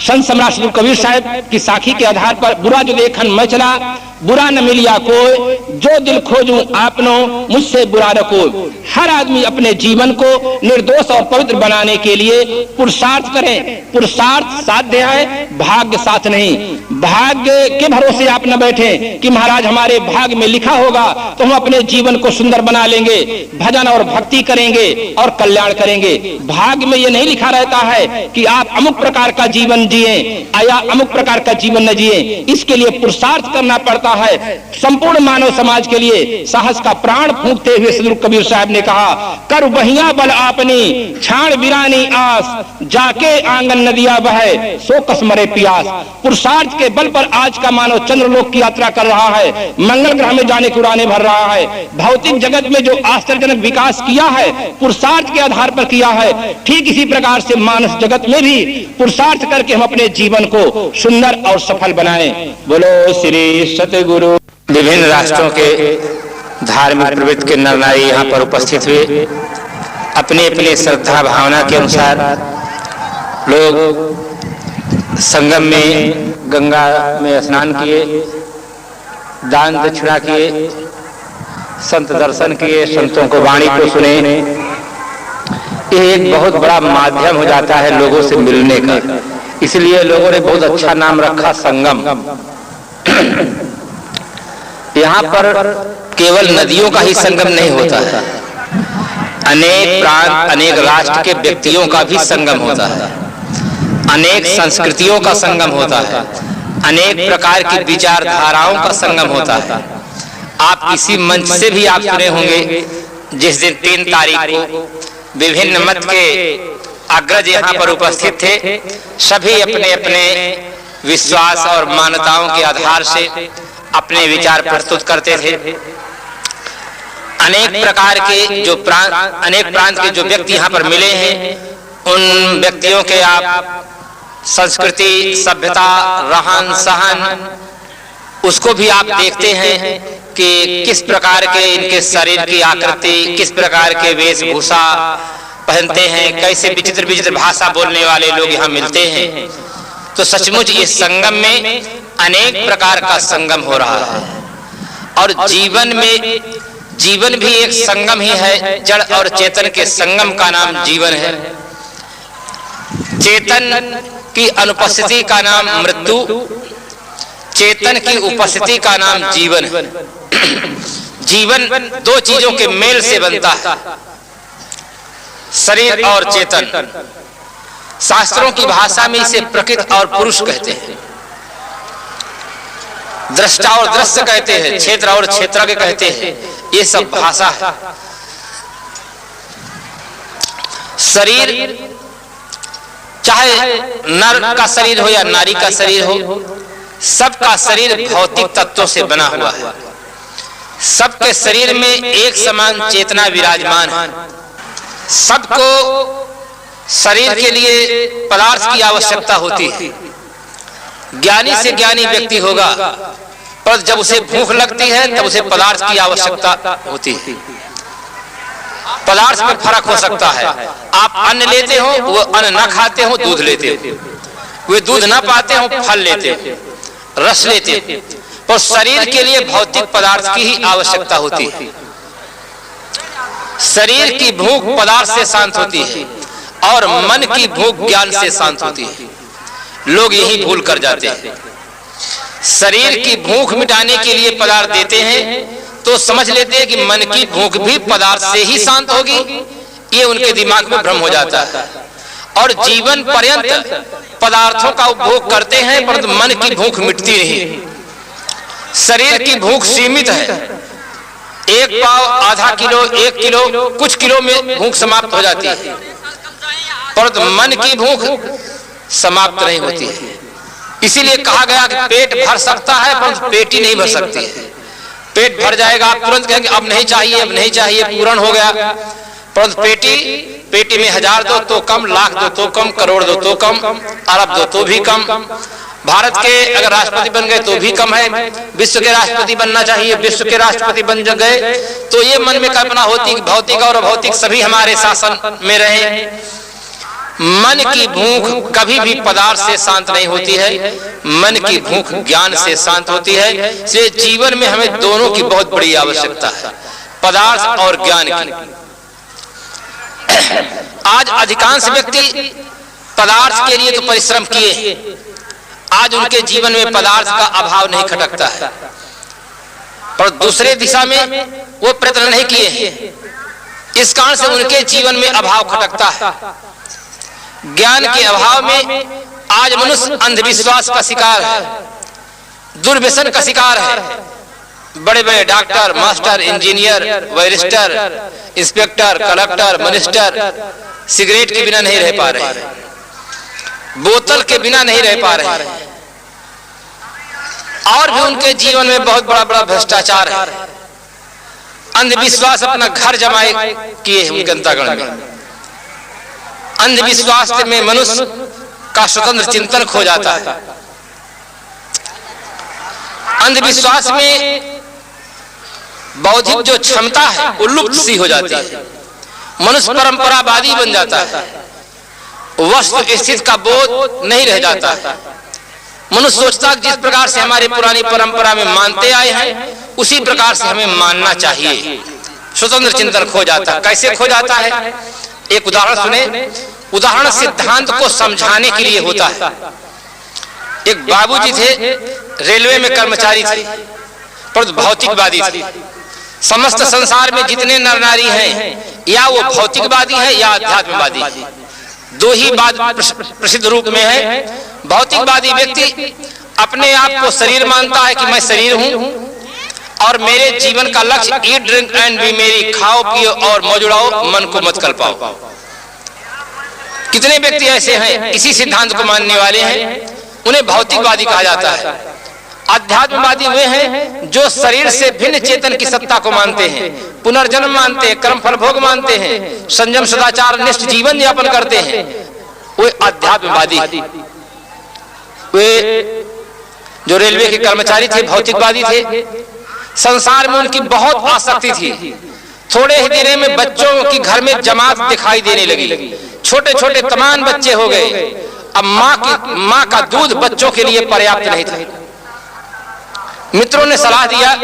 संत सम्राट श्री कबीर साहब की साखी के आधार पर बुरा जो देखन मैं चला, बुरा न मिलिया कोई, जो दिल खोजूं आपनो मुझसे बुरा न कोई। हर आदमी अपने जीवन को निर्दोष और पवित्र बनाने के लिए पुरुषार्थ करें। पुरुषार्थ साध्य है, भाग्य साथ नहीं। भाग्य के भरोसे आप न बैठे कि महाराज हमारे भाग्य में लिखा होगा तो हम अपने जीवन को सुंदर बना लेंगे, भजन और भक्ति करेंगे और कल्याण करेंगे। भाग्य में ये नहीं लिखा रहता है कि आप अमुक प्रकार का जीवन जिए या अमुक प्रकार का जीवन न जिए। इसके लिए पुरुषार्थ करना पड़ता है। संपूर्ण मानव समाज के लिए साहस का प्राण फूंकते हुए सदगुरु कबीर साहब ने कहा, कर बहिया बल आपनी छाण बिरानी आस, जाके आंगन नदिया बहे सो कसमरे पियास। पुरुषार्थ के बल पर आज का मानव चंद्रलोक की यात्रा कर रहा है, मंगल ग्रह में जाने की उड़ानें भर रहा है। भौतिक जगत में जो आश्चर्यजनक विकास किया है पुरुषार्थ के आधार पर किया है, ठीक इसी प्रकार से मानस जगत में भी पुरुषार्थ करके हम अपने जीवन को सुंदर और सफल बनाएं। बोलो श्री सतगुरु। विभिन्न राष्ट्रों के धार्मिक प्रवृत्ति के नर नारी यहाँ पर उपस्थित हुए। अपने अपने श्रद्धा भावना के अनुसार लोग संगम में गंगा में स्नान किए, दान दक्षिणा किए, संत दर्शन किए, संतों को वाणी को सुने। ये एक बहुत बड़ा माध्यम हो जाता है लोगों से मिलने का। इसलिए लोगों ने बहुत अच्छा नाम रखा संगम। यहाँ पर केवल नदियों का ही संगम नहीं होता है, अनेक प्रांत, अनेक राष्ट्र के व्यक्तियों का भी संगम होता है, अनेक संस्कृतियों का संगम होता है, अनेक प्रकार की विचारधाराओं का संगम होता है। आप किसी मंच से भी आप सुने होंगे जिस दिन 3 तारीख को विभिन्न मत के अग्रज यहाँ पर उपस्थित थे। सभी अपने अपने विश्वास और मान्यताओं के आधार से अपने विचार प्रस्तुत करते थे। अनेक प्रकार के जो अनेक प्रांत के जो व्यक्ति यहाँ पर मिले हैं, उन व्यक्तियों के आप संस्कृति, सभ्यता, रहन सहन उसको भी आप देखते हैं कि किस प्रकार के इनके शरीर की आकृति, किस प्रकार के वेशभूषा पहनते हैं, कैसे विचित्र विचित्र भाषा बोलने वाले लोग यहाँ मिलते हैं। तो सचमुच इस संगम में अनेक प्रकार का संगम हो रहा है। और जीवन भी एक संगम ही है। जड़ और चेतन के संगम का नाम जीवन है। चेतन की अनुपस्थिति का नाम मृत्यु, चेतन की उपस्थिति का नाम जीवन है। जीवन दो चीजों के मेल से बनता है, शरीर और चेतन। शास्त्रों की भाषा में इसे प्रकृति और पुरुष कहते हैं, दृष्टा और दृश्य कहते हैं, क्षेत्र और क्षेत्रज्ञ कहते हैं। ये सब भाषा है। शरीर चाहे नर का शरीर हो या नारी का शरीर हो, सबका शरीर भौतिक तत्वों से बना हुआ है। सबके शरीर में एक समान चेतना विराजमान है। सबको शरीर के लिए पदार्थ की आवश्यकता होती है। ज्ञानी से ज्ञानी व्यक्ति होगा, पर जब उसे भूख लगती है तब उसे पदार्थ की आवश्यकता होती है। पदार्थ में फर्क हो सकता है। आप अन्न लेते हो, वो अन्न ना खाते हो, दूध लेते हो। वे दूध ना पाते हो, फल लेते हो, रस लेते हो। पर शरीर के लिए भौतिक पदार्थ की ही आवश्यकता होती है। शरीर की भूख पदार्थ से शांत होती है और मन की भूख ज्ञान से शांत होती है। लोग यही भूल कर जाते हैं। शरीर की भूख मिटाने के लिए पदार्थ देते हैं तो समझ लेते हैं कि मन की भूख भी पदार्थ से ही शांत होगी। ये उनके दिमाग में भ्रम हो जाता है और जीवन पर्यंत पदार्थों का उपभोग करते हैं, परंतु मन की भूख मिटती नहीं। शरीर की भूख सीमित है। एक पाव, आधा किलो, 1 किलो, कुछ किलो में भूख समाप्त हो जाती है, परंतु मन की भूख समाप्त नहीं होती है। इसीलिए कहा गया कि पेट भर सकता है परंतु पेट ही नहीं भर सकती है। पेट भर जाएगा, आप तुरंत कहेंगे अब नहीं चाहिए, अब नहीं चाहिए, पूर्ण हो गया। परंतु पेटी में 1000 दो तो कम, लाख दो तो कम, करोड़ दो तो कम, अरब दो तो भी कम। भारत के अगर राष्ट्रपति बन गए तो भी कम है। विश्व के राष्ट्रपति बनना चाहिए, विश्व के राष्ट्रपति बन गए तो ये मन में कल्पना होती कि भौतिक और अभौतिक सभी हमारे शासन में रहे। मन की भूख कभी भी पदार्थ से शांत नहीं होती है। मन की भूख ज्ञान से शांत होती है। इसलिए जीवन में हमें दोनों की बहुत बड़ी आवश्यकता है, पदार्थ और ज्ञान की। आज अधिकांश व्यक्ति पदार्थ के लिए तो परिश्रम किए, आज उनके जीवन में पदार्थ का अभाव नहीं खटकता है, पर दूसरे दिशा में वो प्रयत्न नहीं किए। इस कारण से उनके जीवन में अभाव खटकता है। ज्ञान के अभाव में आज मनुष्य अंधविश्वास का शिकार है, दुर्व्यसन का शिकार है। बड़े बड़े doctor, master, engineer, barrister, inspector, collector, minister cigarette के बिना नहीं रह पा रहे, बोतल के बिना नहीं रह पा रहे। और भी उनके जीवन में बहुत बड़ा बड़ा भ्रष्टाचार है। अंधविश्वास अपना घर जमाए किए हैं जनतागण में। अंधविश्वास में मनुष्य का स्वतंत्र चिंतन खो जाता है। अंधविश्वास में बौद्धिक जो क्षमता है वो लुप्त सी हो जाती है। मनुष्य परंपरावादी बन जाता है, वस्तु स्थिति का बोध नहीं रह जाता। मनुष्य सोचता है जिस प्रकार से हमारी पुरानी परंपरा में मानते आए हैं उसी प्रकार से हमें मानना चाहिए। स्वतंत्र चिंतन खो जाता है। कैसे खो जाता है? एक उदाहरण सुने। उदाहरण सिद्धांत को समझाने के लिए होता है। एक बाबूजी थे, रेलवे में कर्मचारी थे, पर भौतिकवादी थे। समस्त संसार में जितने नर नारी हैं या वो भौतिकवादी हैं या अध्यात्मवादी। दो ही बात प्रसिद्ध रूप में है। भौतिकवादी व्यक्ति अपने आप को शरीर मानता है कि मैं शरीर हूं और मेरे जीवन का लक्ष्य ईट ड्रिंक एंड बी मेरी, खाओ पियो और मौज उड़ाओ, मन को मत कल्पाओ। कितने व्यक्ति ऐसे हैं इसी सिद्धांत को मानने वाले हैं, उन्हें भौतिकवादी कहा जाता है। अध्यात्मवादी वे हैं जो शरीर से भिन्न चेतन की सत्ता को मानते हैं, पुनर्जन्म मानते हैं, कर्म फल भोग मानते हैं, संयम सदाचार निष्ठ जीवन यापन करते हैं। वे अध्यात्मवादी। वे जो रेलवे के कर्मचारी थे भौतिकवादी थे, संसार में उनकी बहुत आसक्ति थी। थोड़े ही दिनों में बच्चों की घर में जमात दिखाई देने लगी, छोटे छोटे तमाम बच्चे हो गए। अब माँ का दूध बच्चों के लिए पर्याप्त नहीं था। मित्रों ने सलाह दिया,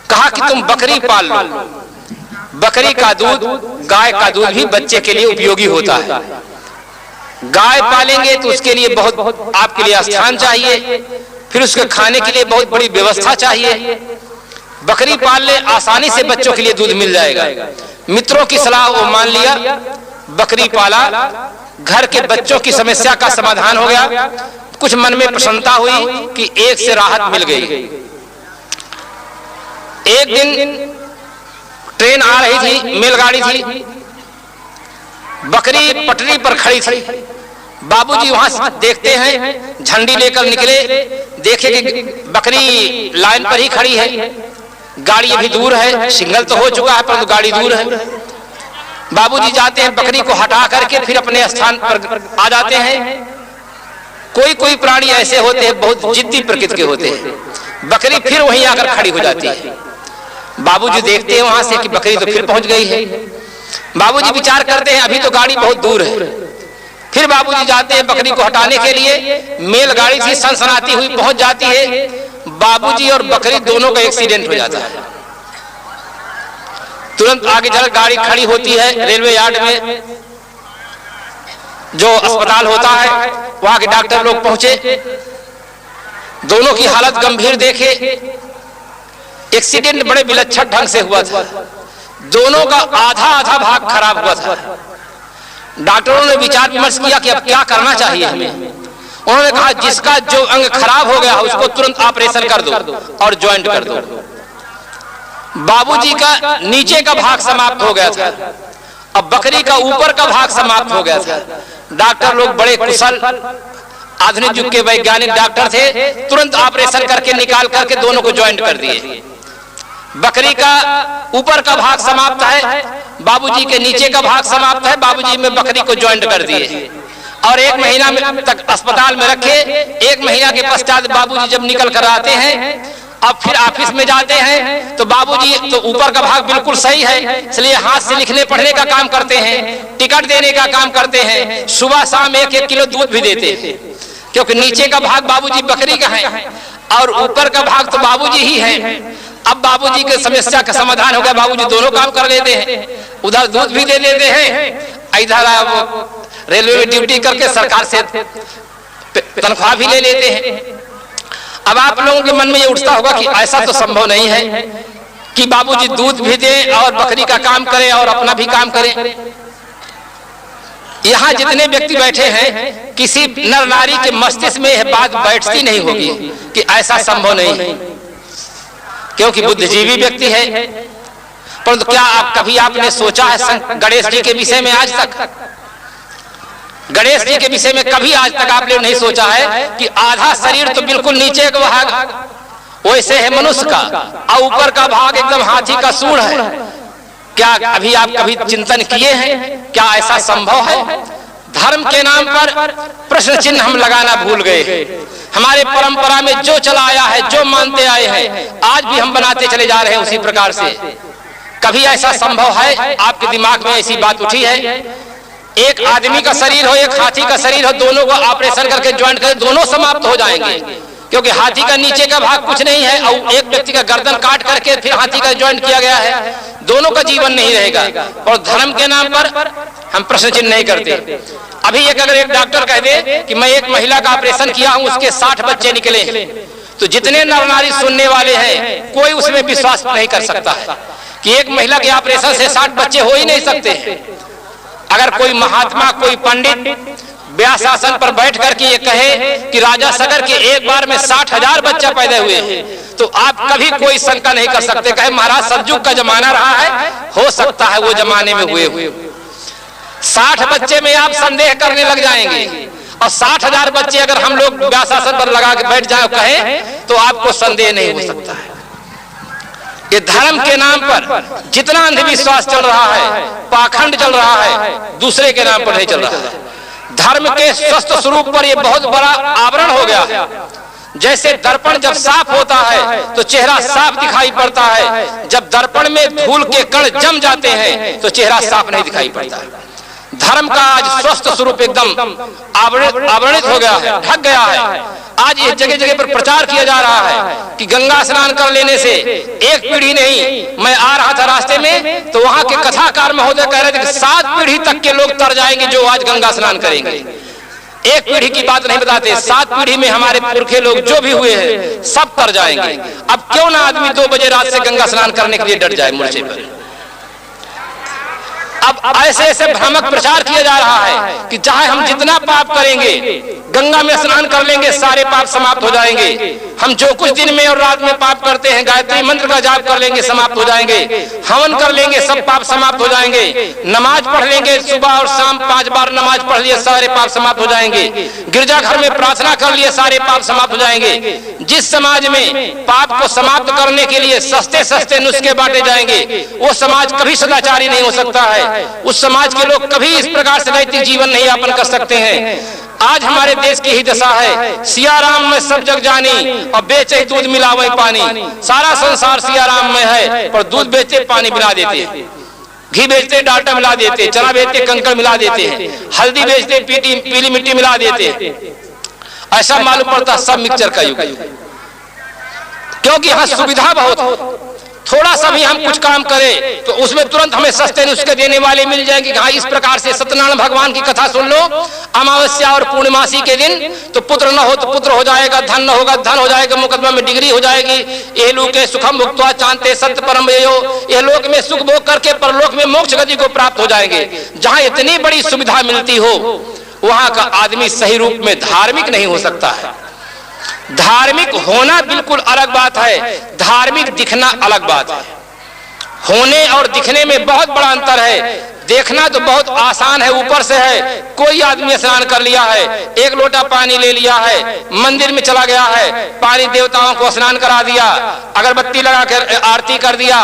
कहा कि तुम बकरी पाल लो। बकरी का दूध, गाय का दूध भी बच्चे के लिए उपयोगी होता है। गाय पालेंगे तो उसके लिए बहुत आपके लिए स्थान चाहिए, फिर उसके खाने के लिए बहुत बड़ी व्यवस्था चाहिए। बकरी पाल ले, आसानी से बच्चों के लिए दूध मिल जाएगा। मित्रों की सलाह वो मान लिया, बकरी पाला, घर के बच्चों की समस्या का समाधान हो गया। कुछ मन में प्रसन्नता हुई कि एक से राहत मिल गई। एक दिन ट्रेन आ रही थी, मेलगाड़ी थी, बकरी पटरी पर खड़ी थी। बाबूजी वहां देखते हैं, झंडी लेकर निकले, देखे कि बकरी लाइन पर ही खड़ी है। गाड़ी अभी दूर है, सिग्नल तो हो चुका है परंतु गाड़ी दूर है। बाबूजी जाते हैं, बकरी को हटा करके फिर अपने स्थान पर आ जाते हैं। कोई कोई प्राणी ऐसे होते हैं, बहुत जिद्दी प्रकृति के होते हैं। बकरी फिर वहीं आकर खड़ी हो जाती है। बाबूजी देखते हैं वहां से कि बकरी तो फिर पहुंच गई है। बाबूजी विचार करते हैं अभी तो गाड़ी बहुत दूर है। फिर बाबूजी जाते हैं बकरी को हटाने के लिए। मेलगाड़ी थी, सनसनाती हुई पहुंच जाती है। बाबूजी और बकरी दोनों का एक्सीडेंट हो जाता है। तुरंत आगे चल गाड़ी खड़ी होती है रेलवे यार्ड में, जो अस्पताल होता है। वहां के डॉक्टर लोग पहुंचे, दोनों की हालत गंभीर देखे। एक्सीडेंट बड़े विलक्षण ढंग से हुआ था, दोनों का आधा आधा भाग खराब हुआ था। डॉक्टरों ने विचार विमर्श किया कि अब क्या करना चाहिए हमें। उन्होंने कहा जिसका जो अंग खराब हो गया उसको तुरंत ऑपरेशन कर दो और ज्वाइंट कर दो। बाबूजी का नीचे का भाग समाप्त हो गया था, अब बकरी का ऊपर का भाग समाप्त हो गया था। डॉक्टर लोग बड़े कुशल, आधुनिक युग के वैज्ञानिक डॉक्टर थे, तुरंत ऑपरेशन करके निकाल करके दोनों को ज्वाइंट कर दिए। बकरी का ऊपर का भाग समाप्त है, बाबूजी के नीचे का भाग समाप्त है। बाबूजी में बकरी को ज्वाइंट कर दिए और 1 महीना में तक अस्पताल में रखे। 1 महीना के पश्चात बाबूजी जब निकल कर आते हैं, अब फिर ऑफिस में जाते हैं तो बाबूजी तो ऊपर का भाग बिल्कुल सही है, इसलिए हाथ से लिखने पढ़ने का काम करते हैं, टिकट देने का काम करते हैं, सुबह शाम 1-1 किलो दूध भी देते हैं। क्योंकि नीचे का भाग बाबूजी बकरी का है और ऊपर का भाग तो बाबूजी ही है। अब बाबूजी के समस्या का समाधान हो गया, बाबूजी दोनों काम कर लेते हैं, उधर दूध भी दे लेते हैं, इधर रेलवे में ड्यूटी करके सरकार से तनख्वाह भी ले लेते हैं। अब आप लोगों के मन में ये उठता होगा कि ऐसा तो संभव नहीं है कि बाबूजी दूध भी दें और बकरी का काम करें और अपना भी काम करें। यहाँ जितने व्यक्ति बैठे हैं, किसी नर नारी के मस्तिष्क में यह बात बैठती नहीं होगी कि ऐसा संभव नहीं है, क्योंकि बुद्धिजीवी व्यक्ति है। परंतु क्या कभी आपने सोचा है गणेश जी के विषय में? आज तक गणेश जी के विषय में कभी आज तक आपने नहीं सोचा है कि आधा शरीर तो बिल्कुल नीचे का भाग वैसे है मनुष्य का और ऊपर का भाग एकदम हाथी का सूंड है। क्या अभी आप कभी चिंतन किए हैं क्या ऐसा संभव है? धर्म के नाम पर प्रश्न चिन्ह हम लगाना भूल गए। हमारे परंपरा में जो चला आया है, जो मानते आए हैं, आज भी हम बनाते चले जा रहे हैं उसी प्रकार से। कभी ऐसा संभव है? आपके दिमाग में ऐसी बात उठी है? एक आदमी का शरीर हो, एक हाथी का शरीर हो, दोनों को ऑपरेशन करके ज्वाइंट करें, दोनों समाप्त हो जाएंगे, क्योंकि हाथी का नीचे का भाग कुछ नहीं है और एक व्यक्ति का गर्दन काट करके फिर हाथी का ज्वाइंट किया गया है, दोनों का जीवन नहीं रहेगा। और धर्म के नाम पर हम प्रश्न चिन्ह नहीं करते। अभी एक अगर एक डॉक्टर कह दे कि मैं एक महिला का ऑपरेशन किया हूं, उसके 60 बच्चे निकले, तो जितने नर नारी सुनने वाले हैं कोई उसमें विश्वास नहीं कर सकता है कि एक महिला के ऑपरेशन से 60 बच्चे हो ही नहीं सकते। अगर कोई महात्मा, कोई पंडित व्यास आसन पर बैठ करके ये कहे कि राजा सगर के एक बार में 60,000 बच्चा पैदा हुए हैं, तो आप कभी कोई शंका नहीं कर सकते। कहे महाराज सतयुग का जमाना रहा है, हो सकता है वो जमाने में हुए 60 बच्चे में आप संदेह करने लग जाएंगे। और 60,000 बच्चे अगर हम लोग व्यास आसन पर लगा के बैठ जाए कहे तो आपको संदेह नहीं हो सकता है। ये धर्म के नाम पर जितना अंधविश्वास चल रहा है, पाखंड चल रहा है, दूसरे के नाम पर नहीं चल रहा है। धर्म के स्वस्थ स्वरूप पर यह बहुत बड़ा आवरण हो गया। जैसे दर्पण जब साफ होता है तो चेहरा साफ दिखाई पड़ता है, जब दर्पण में धूल के कण जम जाते हैं तो चेहरा साफ नहीं दिखाई पड़ता है। धर्म का आज स्वस्थ स्वरूप एकदम आवरणित हो गया है, ढक गया है। आज ये जगह जगह पर प्रचार किया जा रहा है कि गंगा स्नान कर लेने से एक पीढ़ी नहीं, मैं आ रहा था रास्ते में तो वहां के कथाकार महोदय कह रहे थे कि 7 पीढ़ी तक के लोग तर जाएंगे जो आज गंगा स्नान करेंगे। एक पीढ़ी की बात नहीं बताते, 7 पीढ़ी में हमारे पुरखे लोग जो भी हुए हैं सब तर जाएंगे। अब क्यों ना आदमी 2 बजे रात से गंगा स्नान करने के लिए डट जाए मूर्छे पर। अब ऐसे ऐसे भ्रामक प्रचार किया जा रहा है कि चाहे हम जितना पाप करेंगे, गंगा में स्नान कर लेंगे सारे पाप समाप्त हो जाएंगे। हम जो कुछ दिन में और रात में पाप करते हैं, गायत्री मंत्र का जाप कर लेंगे समाप्त हो जाएंगे, हवन कर लेंगे सब पाप समाप्त हो जाएंगे, नमाज पढ़ लेंगे सुबह और शाम 5 बार नमाज पढ़ लिए सारे पाप समाप्त हो जाएंगे, गिरजाघर में प्रार्थना कर लिए सारे पाप समाप्त हो जाएंगे। जिस समाज में पाप को समाप्त करने के लिए सस्ते सस्ते नुस्खे बांटे जाएंगे वो समाज कभी सदाचारी नहीं हो सकता है। उस समाज के लोग कभी इस प्रकार से नैतिक जीवन नहीं यापन कर सकते हैं। आज हमारे देश की ही दशा है, सिया राम में सब जग जानी और बेचे दूध मिलावे पानी। सारा संसार सिया राम में है पर दूध बेचते पानी मिला देते हैं, घी बेचते डाटा मिला देते हैं, चना बेचते कंकड़ मिला देते हैं, हल्दी बेचते पीली मिट्टी मिला देते हैं। ऐसा मालूम पड़ता सब मिक्सचर का युग, क्योंकि यहाँ सुविधा बहुत। थोड़ा सा भी हम कुछ काम करें तो उसमें तुरंत हमें सस्ते नुस्खे देने वाले मिल जाएंगे। हाँ, इस प्रकार से सत्यनारायण भगवान की कथा सुन लो, अमावस्या और पूर्णिमासी के दिन तो पुत्र न हो तो पुत्र हो जाएगा, धन न होगा धन हो जाएगा, मुकदमा में डिग्री हो जाएगी, ये लोग के सुखम भुक्त्वा चांते सत्य परम यो, ये लोक में सुख भोग करके परलोक में मोक्ष गति को प्राप्त हो जाएंगे। जहाँ इतनी बड़ी सुविधा मिलती हो वहां का आदमी सही रूप में धार्मिक नहीं हो सकता है। धार्मिक होना बिल्कुल अलग बात है, धार्मिक दिखना अलग बात है। होने और दिखने में बहुत बड़ा अंतर है। देखना तो बहुत आसान है, ऊपर से है। कोई आदमी स्नान कर लिया है, 1 लोटा पानी ले लिया है, मंदिर में चला गया है, पानी देवताओं को स्नान करा दिया, अगरबत्ती लगा कर आरती कर दिया,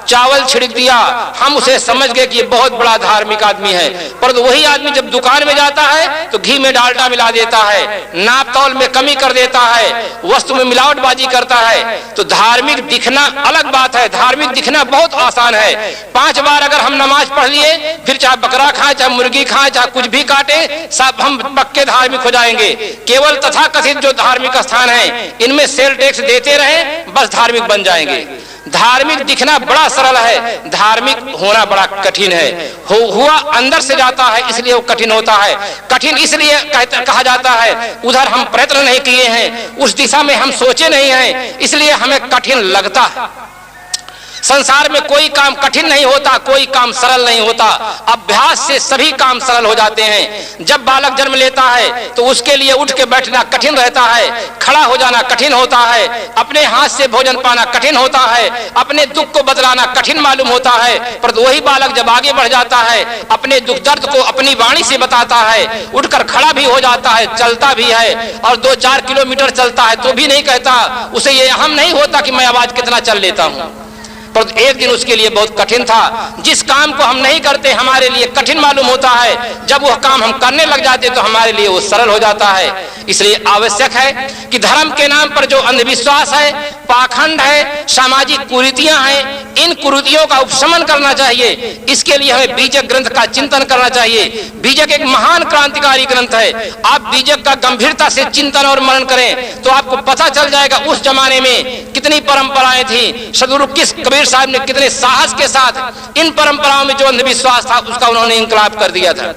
चावल छिड़क दिया, हम उसे समझ गए कि ये बहुत बड़ा धार्मिक आदमी है। परंतु वही आदमी जब दुकान में जाता है तो घी में डालडा मिला देता है, नाप तौल में कमी कर देता है, वस्तु में मिलावटबाजी करता है। तो धार्मिक दिखना अलग बात है, धार्मिक दिखना बहुत आसान है। 5 बार अगर हम नमाज पढ़ लिए, फिर चाहे बकरा खाएं, चाहे मुर्गी खाएं, चाहे कुछ भी काटे, सब हम पक्के धार्मिक हो जाएंगे। केवल तथाकथित जो धार्मिक स्थान है इनमें सेल टैक्स देते रहे, बस धार्मिक बन जाएंगे। धार्मिक दिखना बड़ा सरल है, धार्मिक होना बड़ा कठिन है। हुआ अंदर से जाता है इसलिए वो कठिन होता है। कठिन इसलिए कहा जाता है उधर हम प्रयत्न नहीं किए हैं, उस दिशा में हम सोचे नहीं हैं, इसलिए हमें कठिन लगता है। संसार में कोई काम कठिन नहीं होता, कोई काम सरल नहीं होता। अभ्यास से सभी काम सरल हो जाते हैं। जब बालक जन्म लेता है तो उसके लिए उठ के बैठना कठिन रहता है, खड़ा हो जाना कठिन होता है, अपने हाथ से भोजन पाना कठिन होता है, अपने दुख को बतलाना कठिन मालूम होता है। पर वही बालक जब आगे बढ़ जाता है, अपने दुख दर्द को अपनी वाणी से बताता है, उठकर खड़ा भी हो जाता है, चलता भी है और 2-4 किलोमीटर चलता है तो भी नहीं कहता, उसे ये अहम नहीं होता कि मैं आवाज कितना चल लेता हूं। पर एक दिन उसके लिए बहुत कठिन था। जिस काम को हम नहीं करते हमारे लिए कठिन मालूम होता है, जब वह काम हम करने लग जाते तो हमारे लिए वो सरल हो जाता है। इसलिए आवश्यक है कि धर्म के नाम पर जो अंधविश्वास है, पाखंड है, सामाजिक कुरीतियां हैं, इन कुरीतियों का उपशमन करना चाहिए। इसके लिए हमें बीजक ग्रंथ का चिंतन करना चाहिए। बीजक एक महान क्रांतिकारी ग्रंथ है। आप बीजक का गंभीरता से चिंतन और मनन करें तो आपको पता चल जाएगा उस जमाने में कितनी परंपराएं थी। सदगुरु कबीर साहब ने कितने साहस के साथ इन परंपराओं में जो अंधविश्वास था उसका उन्होंने इंकलाब कर दिया था।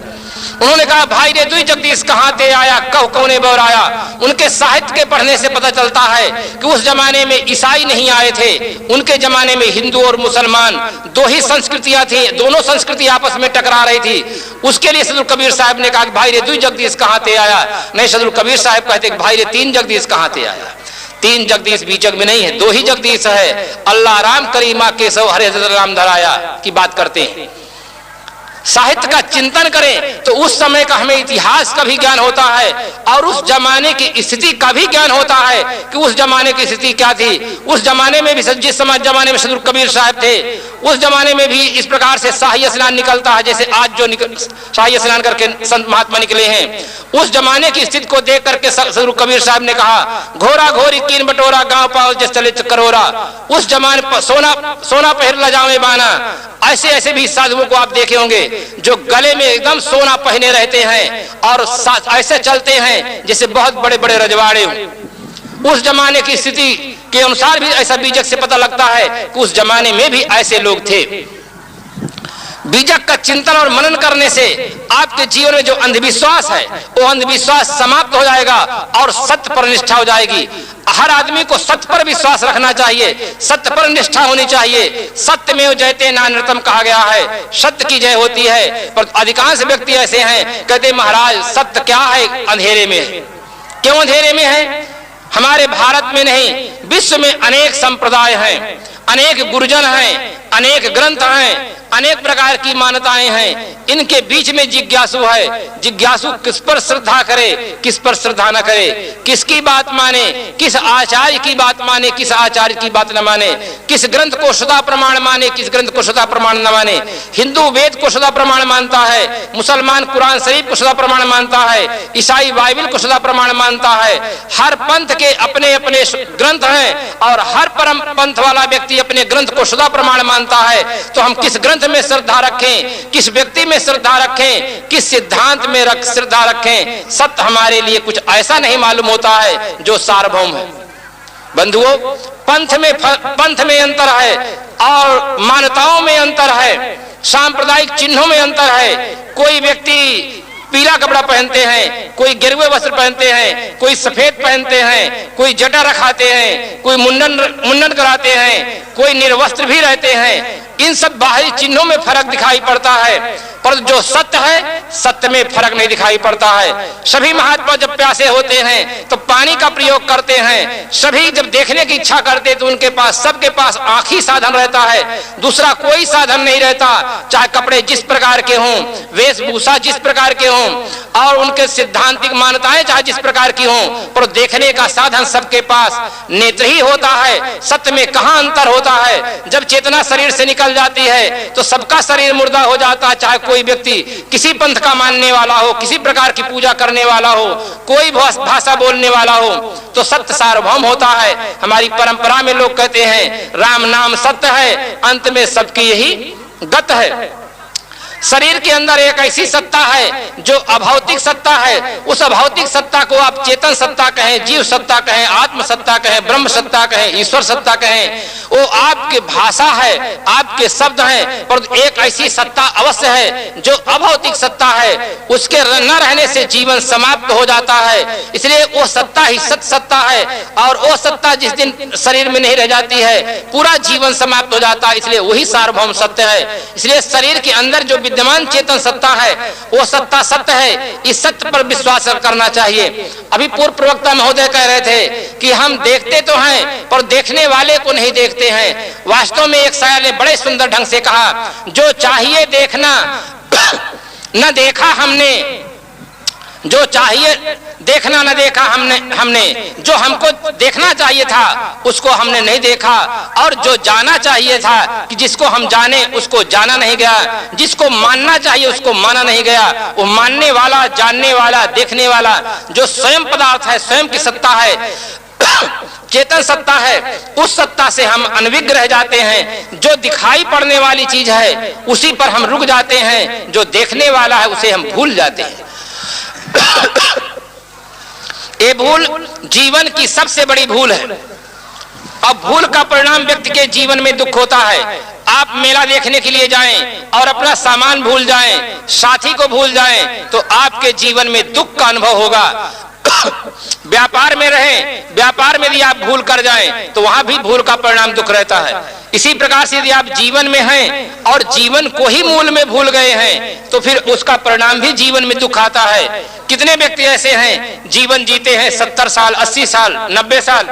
उन्होंने कहा, भाई रे दुई जगदीश कहां ते आया, कह कौने बौराया। उनके साहित्य के पढ़ने से पता चलता है कि उस जमाने में ईसाई नहीं आए थे, उनके जमाने में हिंदू और मुसलमान 2 ही संस्कृतियां थी, दोनों संस्कृति आपस में टकरा रही थी। उसके लिए सदगुरु कबीर साहब ने कहा कि भाई रे दुई जगदीश कहां ते आया। नहीं, सदगुरु कबीर साहब कहते कि भाई रे 3 जगदीश कहां ते आया। 3 जगदीश बीजक में नहीं है, 2 ही जगदीश है। अल्लाह राम करीमा केशव हरे राम धराया की बात करते हैं। साहित्य का चिंतन करें तो उस समय का हमें इतिहास का भी ज्ञान होता है और उस जमाने की स्थिति का भी ज्ञान होता है कि उस जमाने की स्थिति क्या थी। उस जमाने में भी, जिस जमाने में सदगुरु कबीर साहब थे, उस जमाने में भी इस प्रकार से शाही स्नान निकलता है जैसे आज जो शाही स्नान करके संत महात्मा निकले हैं। उस जमाने की स्थिति को देख करके सदगुरु कबीर साहब ने कहा, घोरा घोरी तीन बटोरा गांव पाओ जिस चले करोरा। उस जमाने पर सोना पहर ल जावे बाना। ऐसे ऐसे भी साधुओं को आप देखे होंगे जो गले में एकदम सोना पहने रहते हैं और ऐसे चलते हैं जैसे बहुत बड़े बड़े रजवाड़े हो। उस जमाने की स्थिति के अनुसार भी ऐसा बीजक से पता लगता है कि उस जमाने में भी ऐसे लोग थे। बीजक का चिंतन और मनन करने से आपके जीवन में जो अंधविश्वास है वो अंधविश्वास समाप्त हो जाएगा और सत्य पर निष्ठा हो जाएगी। हर आदमी को सत्य पर विश्वास रखना चाहिए, सत्य पर निष्ठा होनी चाहिए। सत्य में जयते नानृतम कहा गया है, सत्य की जय होती है। पर अधिकांश व्यक्ति ऐसे हैं कहते महाराज सत्य क्या है, अंधेरे में है। क्यों अंधेरे में है? हमारे भारत में नहीं, विश्व में अनेक संप्रदाय हैं, अनेक गुरुजन हैं, अनेक ग्रंथ हैं, अनेक प्रकार की मान्यताएं हैं। इनके बीच में जिज्ञासु है। जिज्ञासु किस पर श्रद्धा करे, किस पर श्रद्धा न करे, किसकी बात माने, किस आचार्य की बात माने, किस आचार्य की बात न माने, किस ग्रंथ को सदा प्रमाण माने, किस ग्रंथ को सदा प्रमाण न माने। हिंदू वेद को सदा प्रमाण मानता है, मुसलमान कुरान शरीफ को सदा प्रमाण मानता है, ईसाई बाइबल को सदा प्रमाण मानता है। हर पंथ के अपने अपने ग्रंथ हैं और हर परम पंथ वाला व्यक्ति अपने ग्रंथ को सदा प्रमाण मानता है। तो हम किस ग्रंथ में श्रद्धा रखें, किस व्यक्ति में श्रद्धा रखें, किस सिद्धांत में श्रद्धा रखें। सत्य हमारे लिए कुछ ऐसा नहीं मालूम होता है जो सार्वभौम है। बंधुओं, पंथ में अंतर है और मान्यताओं में अंतर है, सांप्रदायिक चिन्हों में अंतर है। कोई व्यक्ति पीला कपड़ा पहनते हैं, कोई गिरवे वस्त्र पहनते हैं, कोई सफेद पहनते हैं, कोई जटा रखाते हैं, कोई मुंडन कराते हैं, कोई निर्वस्त्र भी रहते हैं। इन सब बाहरी चिन्हों में फर्क दिखाई पड़ता है, पर जो सत्य है सत्य में फर्क नहीं दिखाई पड़ता है। सभी महात्मा जब प्यासे होते हैं तो पानी का प्रयोग करते हैं। सभी जब देखने की इच्छा करते तो उनके पास, सबके पास आंख ही साधन रहता है, दूसरा कोई साधन नहीं रहता। चाहे कपड़े जिस प्रकार के हों, वेशभूषा जिस प्रकार के हों और उनके सिद्धांतिक मान्यताएं चाहे जिस प्रकार की हों, पर देखने का साधन सबके पास नेत्र ही होता है। सत्य में कहां अंतर होता है? जब चेतना शरीर से निकल जाती है तो सबका शरीर मुर्दा हो जाता है। चाहे कोई व्यक्ति किसी पंथ का मानने वाला हो, किसी प्रकार की पूजा करने वाला हो, कोई भाषा बोलने वाला हो, तो सत्य सार्वभौम होता है। हमारी परंपरा में लोग कहते हैं राम नाम सत्य है, अंत में सबकी यही गत है। शरीर के अंदर एक ऐसी सत्ता है जो अभौतिक सत्ता है। उस अभौतिक सत्ता को आप चेतन सत्ता कहें, जीव सत्ता कहें, आत्म सत्ता कहें, ब्रह्म सत्ता कहें, ईश्वर सत्ता कहें, वो आपके भाषा है, आपके शब्द हैं। पर एक ऐसी सत्ता अवश्य है जो अभौतिक सत्ता है, उसके न रहने से जीवन समाप्त हो जाता है। इसलिए वो सत्ता ही सत्य सत्ता है और वो सत्ता जिस दिन शरीर में नहीं रह जाती है पूरा जीवन समाप्त हो जाता है। इसलिए वही सार्वभौम सत्य है। इसलिए शरीर के अंदर जो विद्यमान चेतन सत्ता है वो सत्ता सत्य है। इस सत्य पर विश्वास करना चाहिए। अभी पूर्व प्रवक्ता महोदय कह रहे थे कि हम देखते तो हैं पर देखने वाले को नहीं देखते हैं। वास्तव में एक शायर ने बड़े सुंदर ढंग से कहा, जो चाहिए देखना न देखा हमने, जो चाहिए देखना न देखा हमने, जो हमको देखना चाहिए था उसको हमने नहीं देखा, और जो जाना चाहिए था कि जिसको हम जाने उसको जाना नहीं गया, जिसको मानना चाहिए उसको माना नहीं गया। वो मानने वाला, जानने वाला, देखने वाला जो स्वयं पदार्थ है, स्वयं की सत्ता है, चेतन सत्ता है, उस सत्ता से हम अनभिज्ञ रह जाते हैं। जो दिखाई पड़ने वाली चीज है उसी पर हम रुक जाते हैं, जो देखने वाला है उसे हम भूल जाते हैं। ये भूल जीवन की सबसे बड़ी भूल है। अब भूल का परिणाम व्यक्ति के जीवन में दुख होता है। आप मेला देखने के लिए जाएं और अपना सामान भूल जाएं, साथी को भूल जाएं, तो आपके जीवन में दुख का अनुभव होगा। व्यापार में रहें, व्यापार में यदि आप भूल कर जाएं तो वहां भी भूल का परिणाम दुख रहता है। इसी प्रकार से यदि आप जीवन में हैं और जीवन को ही मूल में भूल गए हैं तो फिर उसका परिणाम भी जीवन में दुख आता है। कितने व्यक्ति ऐसे हैं जीवन जीते हैं 70 साल, 80 साल, 90 साल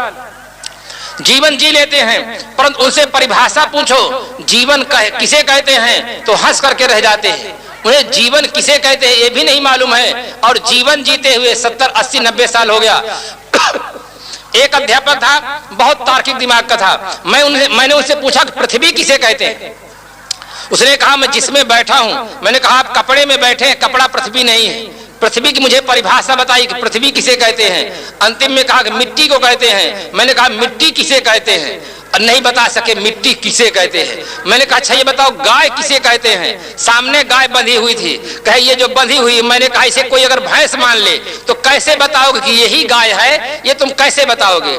जीवन जी लेते हैं, परंतु उनसे परिभाषा पूछो जीवन किसे कहते हैं तो हंस करके रह जाते हैं। उन्हें जीवन किसे कहते हैं ये भी नहीं मालूम है, और जीवन जीते हुए 70, 80, 90 साल हो गया। एक अध्यापक था, बहुत तार्किक दिमाग का था। मैंने उससे पूछा कि पृथ्वी किसे कहते हैं? उसने कहा मैं जिसमें बैठा हूं। मैंने कहा आप कपड़े में बैठे हैं, कपड़ा पृथ्वी नहीं है। पृथ्वी की मुझे परिभाषा बताई कि पृथ्वी किसे कहते हैं। अंतिम में कहा कि मिट्टी को कहते हैं। मैंने कहा मिट्टी किसे कहते हैं? नहीं बता सके मिट्टी किसे कहते हैं। मैंने कहा अच्छा ये बताओ गाय किसे कहते हैं? सामने गाय बंधी हुई थी, कहे ये जो बंधी हुई। मैंने कहा इसे कोई अगर भैंस मान ले तो कैसे बताओगे कि यही गाय है? ये तुम कैसे बताओगे?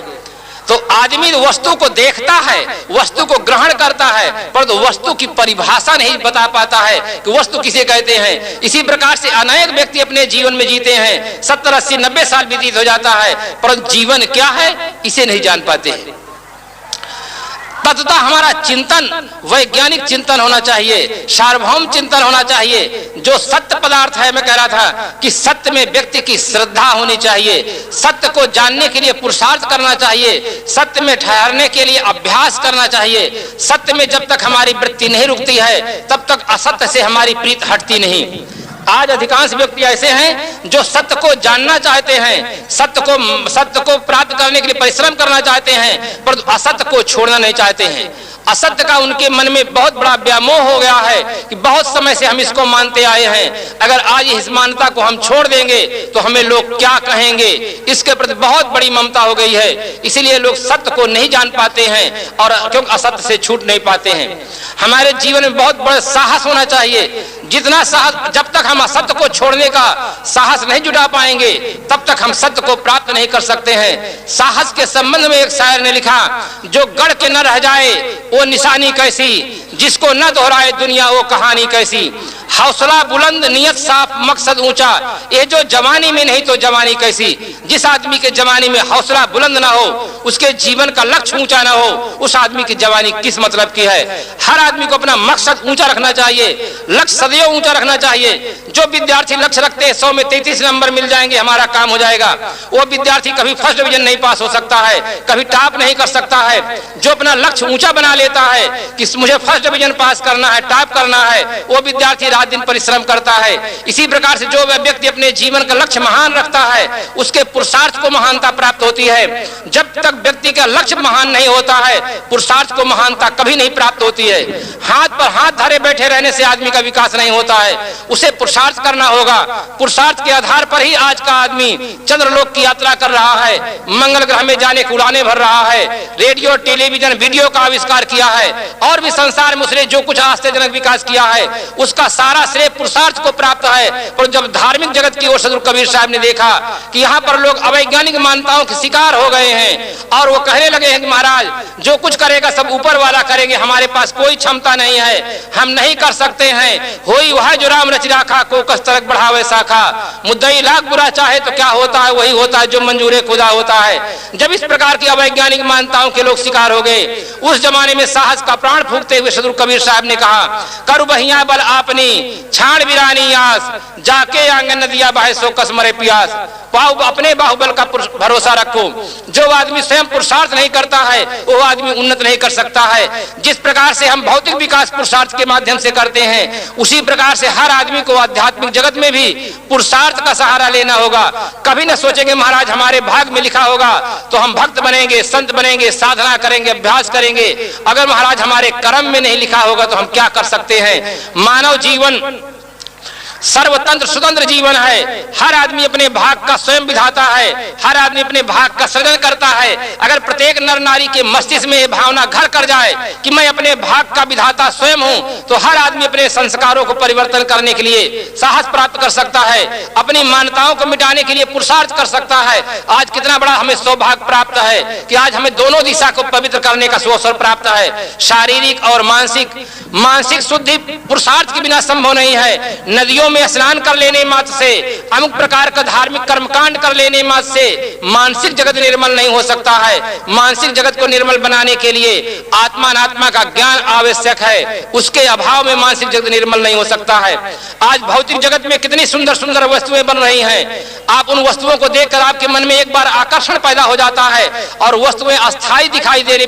तो आदमी वस्तु को देखता है, वस्तु को ग्रहण करता है, परंतु वस्तु की परिभाषा नहीं बता पाता है कि वस्तु किसे कहते हैं। इसी प्रकार से अनेक व्यक्ति अपने जीवन में जीते हैं, 70, 80, 90 साल व्यतीत हो जाता है, परंतु जीवन क्या है इसे नहीं जान पाते हैं। तथा हमारा चिंतन वैज्ञानिक चिंतन होना चाहिए, सार्वभौम चिंतन होना चाहिए। जो सत्य पदार्थ है, मैं कह रहा था कि सत्य में व्यक्ति की श्रद्धा होनी चाहिए, सत्य को जानने के लिए पुरुषार्थ करना चाहिए, सत्य में ठहरने के लिए अभ्यास करना चाहिए। सत्य में जब तक हमारी वृत्ति नहीं रुकती है तब तक असत्य से हमारी प्रीत हटती नहीं। आज अधिकांश व्यक्ति ऐसे हैं जो सत्य को जानना चाहते हैं, सत्य को प्राप्त करने के लिए परिश्रम करना चाहते हैं, पर असत्य को छोड़ना नहीं चाहते हैं। असत्य का उनके मन में बहुत बड़ा व्यामोह हो गया है कि बहुत समय से हम इसको मानते आए हैं, अगर आज इस मान्यता को हम छोड़ देंगे तो हमें लोग क्या कहेंगे, इसके प्रति बहुत बड़ी ममता हो गई है। इसीलिए लोग सत्य को नहीं जान पाते हैं और क्योंकि असत्य से छूट नहीं पाते हैं। हमारे जीवन में बहुत बड़ा साहस होना चाहिए। जितना साहस, जब तक हम असत्य को छोड़ने का साहस नहीं जुटा पाएंगे तब तक हम सत्य को प्राप्त नहीं कर सकते हैं। साहस के संबंध में एक शायर ने लिखा, जो गढ़ के न रह जाए वो निशानी कैसी, जिसको न दोहराए दुनिया वो कहानी कैसी। हौसला बुलंद, नियत साफ, मकसद ऊंचा, ये जो जवानी में नहीं तो जवानी कैसी। जिस आदमी के जवानी में हौसला बुलंद ना हो, उसके जीवन का लक्ष्य ऊंचा ना हो, उस आदमी की जवानी किस मतलब की है। हर आदमी को अपना मकसद ऊंचा रखना चाहिए, लक्ष्य सदैव ऊंचा रखना चाहिए। जो विद्यार्थी लक्ष्य रखते हैं 100 में 33 नंबर मिल जाएंगे हमारा काम हो जाएगा, वो विद्यार्थी कभी फर्स्ट डिवीजन नहीं पास हो सकता है, कभी टॉप नहीं कर सकता है। जो अपना लक्ष्य ऊंचा बना लेता है कि मुझे फर्स्ट डिवीजन पास करना है, टॉप करना है, वो विद्यार्थी रात दिन परिश्रम करता है। इसी प्रकार से जो व्यक्ति अपने जीवन का लक्ष्य महान रखता है उसके पुरुषार्थ को महानता प्राप्त होती है। जब तक व्यक्ति का लक्ष्य महान नहीं होता है पुरुषार्थ को महानता कभी नहीं प्राप्त होती है। हाथ पर हाथ धरे बैठे रहने से आदमी का विकास नहीं होता है, उसे पुरुषार्थ करना होगा। पुरुषार्थ के आधार पर ही आज का आदमी चंद्रलोक की यात्रा कर रहा है, मंगल ग्रह में जाने की उड़ानें भर रहा है, रेडियो टेलीविजन वीडियो का आविष्कार किया है, और भी संसार में उसने जो कुछ आश्चर्यजनक विकास किया है उसका सारा श्रेय पुरुषार्थ को प्राप्त है। पर जब धार्मिक जगत की ओर सदगुरु कबीर साहब ने देखा कि यहाँ पर लोग अवैज्ञानिक मान्यताओं के शिकार हो गए हैं और वो कहने लगे हैं कि महाराज जो कुछ करेगा सब ऊपर वाला करेंगे, हमारे पास कोई क्षमता नहीं है, हम नहीं कर सकते हैं। होई वह जो राम रचि राखा, को कस तरक बढ़ावे शाखा, मुद्दई लाख बुरा चाहे तो क्या होता है, वही होता है जो मंजूरे खुदा होता है। जब इस प्रकार की अवैज्ञानिक मान्यताओं के लोग शिकार हो गए, उस जमाने में साहस का प्राण फूंकते हुए सदगुरु कबीर साहब ने कहा, करु बहिया बल आपनी छाण बिरानी आस, जाके आंगन नदिया बहे सो कस मरे प्यास। अपने बाहुबल का भरोसा रखो। जो आदमी स्वयं पुरुषार्थ नहीं करता है वो आदमी उन्नत नहीं कर सकता है। जिस प्रकार से हम भौतिक विकास पुरुषार्थ के माध्यम से करते हैं उसी प्रकार से हर आदमी को आध्यात्मिक जगत में भी पुरुषार्थ का सहारा लेना होगा। कभी न सोचेंगे महाराज हमारे भाग में लिखा होगा तो हम भक्त बनेंगे, संत बनेंगे, साधना करेंगे, अभ्यास करेंगे। अगर महाराज हमारे कर्म में नहीं लिखा होगा तो हम क्या कर सकते हैं। मानव जीवन सर्वतंत्र स्वतंत्र जीवन है। हर आदमी अपने भाग का स्वयं विधाता है, हर आदमी अपने भाग का सृजन करता है। अगर प्रत्येक नर नारी के मस्तिष्क में यह भावना घर कर जाए कि मैं अपने भाग का विधाता स्वयं हूं, तो हर आदमी अपने संस्कारों को परिवर्तन करने के लिए साहस प्राप्त कर सकता है, अपनी मान्यताओं को मिटाने के लिए पुरुषार्थ कर सकता है। आज कितना बड़ा हमें सौभाग्य प्राप्त है कि आज हमें दोनों दिशा को पवित्र करने का अवसर प्राप्त है। शारीरिक और मानसिक शुद्धि पुरुषार्थ के बिना संभव नहीं है। नदियों नदियों में स्नान कर लेने मात्र से, अमुक प्रकार का धार्मिक कर्मकांड कर लेने मात्र से मानसिक जगत निर्मल नहीं हो सकता है। मानसिक जगत को निर्मल बनाने के लिए आत्मा अनात्मा का ज्ञान आवश्यक है, उसके अभाव में मानसिक जगत निर्मल नहीं हो सकता है। आज भौतिक जगत में कितनी सुंदर सुंदर वस्तुएं बन रही हैं, आप उन वस्तुओं को देखकर आपके मन में एक बार आकर्षण पैदा हो जाता है और वस्तुएं अस्थायी दिखाई देने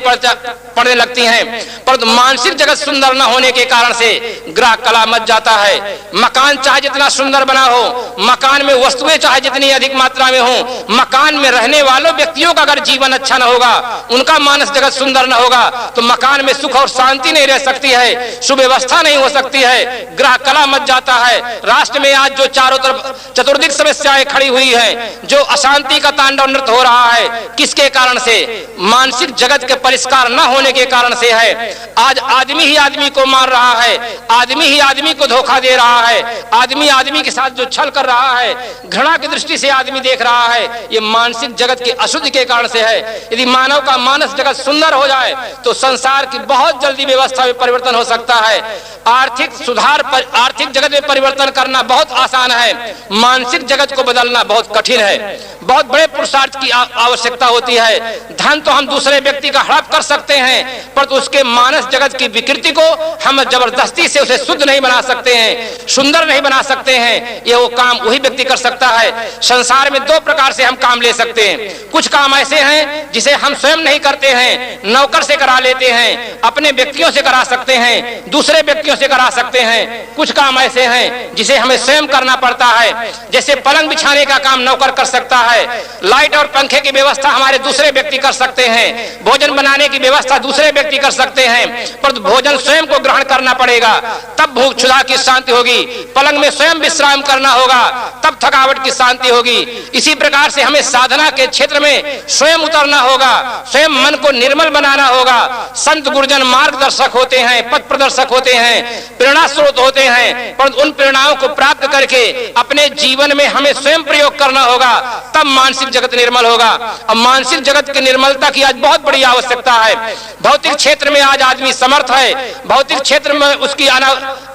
पड़ने लगती हैं, परंतु मानसिक जगत सुंदर न होने के कारण से ग्रह कला मच जाता है। मकान चाहे जितना सुंदर बना हो, मकान में वस्तुएं चाहे जितनी अधिक मात्रा में हो, मकान में रहने वालों व्यक्तियों का अगर जीवन अच्छा न होगा, उनका मानस जगत सुंदर न होगा, तो मकान में सुख और शांति नहीं रह सकती है, सुव्यवस्था नहीं हो सकती है, ग्रह कला मच जाता है। राष्ट्र में आज जो चारों तरफ चतुर्दिक समस्याएं खड़ी हुई हैं, जो अशांति का तांडव नृत्य हो रहा है, किसके कारण से? मानसिक जगत के परिष्कार न होने के कारण से है। आज आदमी ही आदमी को मार रहा है, आदमी ही आदमी को धोखा दे रहा है, आदमी आदमी के साथ जो छल कर रहा है, घृणा की दृष्टि से आदमी देख रहा है, ये मानसिक जगत की अशुद्धि के कारण से है। यदि मानव का मानस जगत सुंदर हो जाए तो संसार की बहुत जल्दी व्यवस्था में परिवर्तन हो सकता है। आर्थिक सुधार पर, आर्थिक जगत में परिवर्तन करना बहुत आसान है, मानसिक जगत को बदलना बहुत कठिन है। बहुत बड़े पुरुषार्थ की आवश्यकता होती है। धन तो हम दूसरे व्यक्ति का हड़प कर सकते हैं, पर तो उसके मानस जगत की विकृति को हम जबरदस्ती से उसे शुद्ध नहीं बना सकते हैं, सुंदर नहीं बना सकते हैं। ये वो काम वही व्यक्ति कर सकता है। संसार में दो प्रकार से हम काम ले सकते हैं। कुछ काम ऐसे हैं जिसे हम स्वयं नहीं करते हैं, नौकर से करा लेते हैं, अपने व्यक्तियों से करा सकते हैं, दूसरे व्यक्तियों से करा सकते हैं। कुछ काम ऐसे हैं जिसे हमें स्वयं करना पड़ता है, जैसे पलंग बिछाने का काम नौकर कर सकता है, लाइट और पंखे की व्यवस्था हमारे दूसरे व्यक्ति कर सकते हैं, भोजन बनाने की व्यवस्था दूसरे व्यक्ति कर सकते हैं, पर भोजन स्वयं को ग्रहण करना पड़ेगा, तब भूख क्षुधा की शांति होगी। पलंग में स्वयं विश्राम करना होगा, तब थकावट की शांति होगी। इसी प्रकार से हमें साधना के क्षेत्र में स्वयं उतरना होगा, स्वयं मन को निर्मल बनाना होगा। संत गुरुजन मार्गदर्शक होते हैं, पथ प्रदर्शक होते हैं, प्रेरणा स्रोत होते हैं, पर उन प्रेरणाओं को प्राप्त करके अपने जीवन में हमें स्वयं प्रयोग करना होगा, तब मानसिक जगत निर्मल होगा। अब मानसिक जगत की निर्मलता की आज बहुत बड़ी आवश्यकता है। भौतिक क्षेत्र में आज आदमी समर्थ है, भौतिक क्षेत्र में उसकी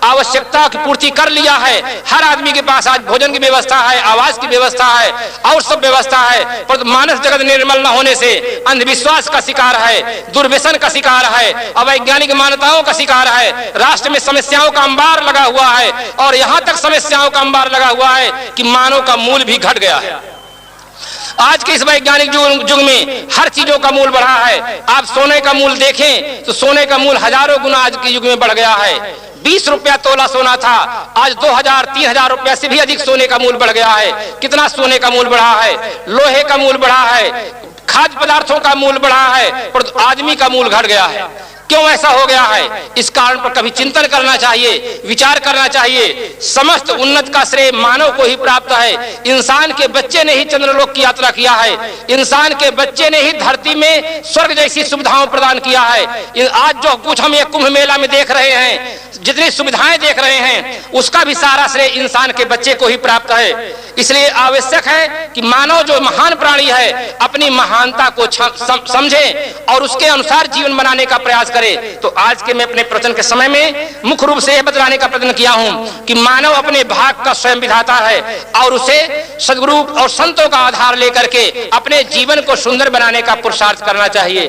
आवश्यकता की पूर्ति कर लिया है। हर आदमी के पास आज भोजन की व्यवस्था है, आवास की व्यवस्था है और सब व्यवस्था है, पर मानस जगत निर्मल न होने से अंधविश्वास का शिकार है, दुर्व्यसन का शिकार है, अवैज्ञानिक मान्यताओं का शिकार है। राष्ट्र में समस्याओं का अंबार लगा हुआ है और यहाँ तक समस्याओं का अंबार लगा हुआ है कि मानव का मूल भी घट गया है। आज के इस वैज्ञानिक युग में हर चीजों का मूल बढ़ा है। आप सोने का मूल देखें तो सोने का मूल हजारों गुना आज के युग में बढ़ गया है। 20 रुपया तोला सोना था, आज 2000-3000 रुपया से भी अधिक सोने का मूल बढ़ गया है। कितना सोने का मूल बढ़ा है, लोहे का मूल बढ़ा है, खाद्य पदार्थों का मूल बढ़ा है, पर आदमी का मूल घट गया है। क्यों ऐसा हो गया है? इस कारण पर कभी चिंतन करना चाहिए, विचार करना चाहिए। समस्त उन्नत का श्रेय मानव को ही प्राप्त है। इंसान के बच्चे ने ही चंद्रलोक की यात्रा किया है, इंसान के बच्चे ने ही धरती में स्वर्ग जैसी सुविधाओं प्रदान किया है। आज जो कुछ हम ये कुंभ मेला में देख रहे हैं, जितनी सुविधाएं देख रहे हैं, उसका भी सारा श्रेय इंसान के बच्चे को ही प्राप्त है। इसलिए आवश्यक है कि मानव जो महान प्राणी है अपनी महानता को समझे और उसके अनुसार जीवन बनाने का प्रयास करे। तो आज के मैं अपने प्रवचन के समय में मुख्य रूप से यह बतलाने का प्रयत्न किया हूं कि मानव अपने भाग का स्वयं विधाता है और उसे सद्गुरु और संतों का आधार लेकर के अपने जीवन को सुंदर बनाने का पुरुषार्थ करना चाहिए।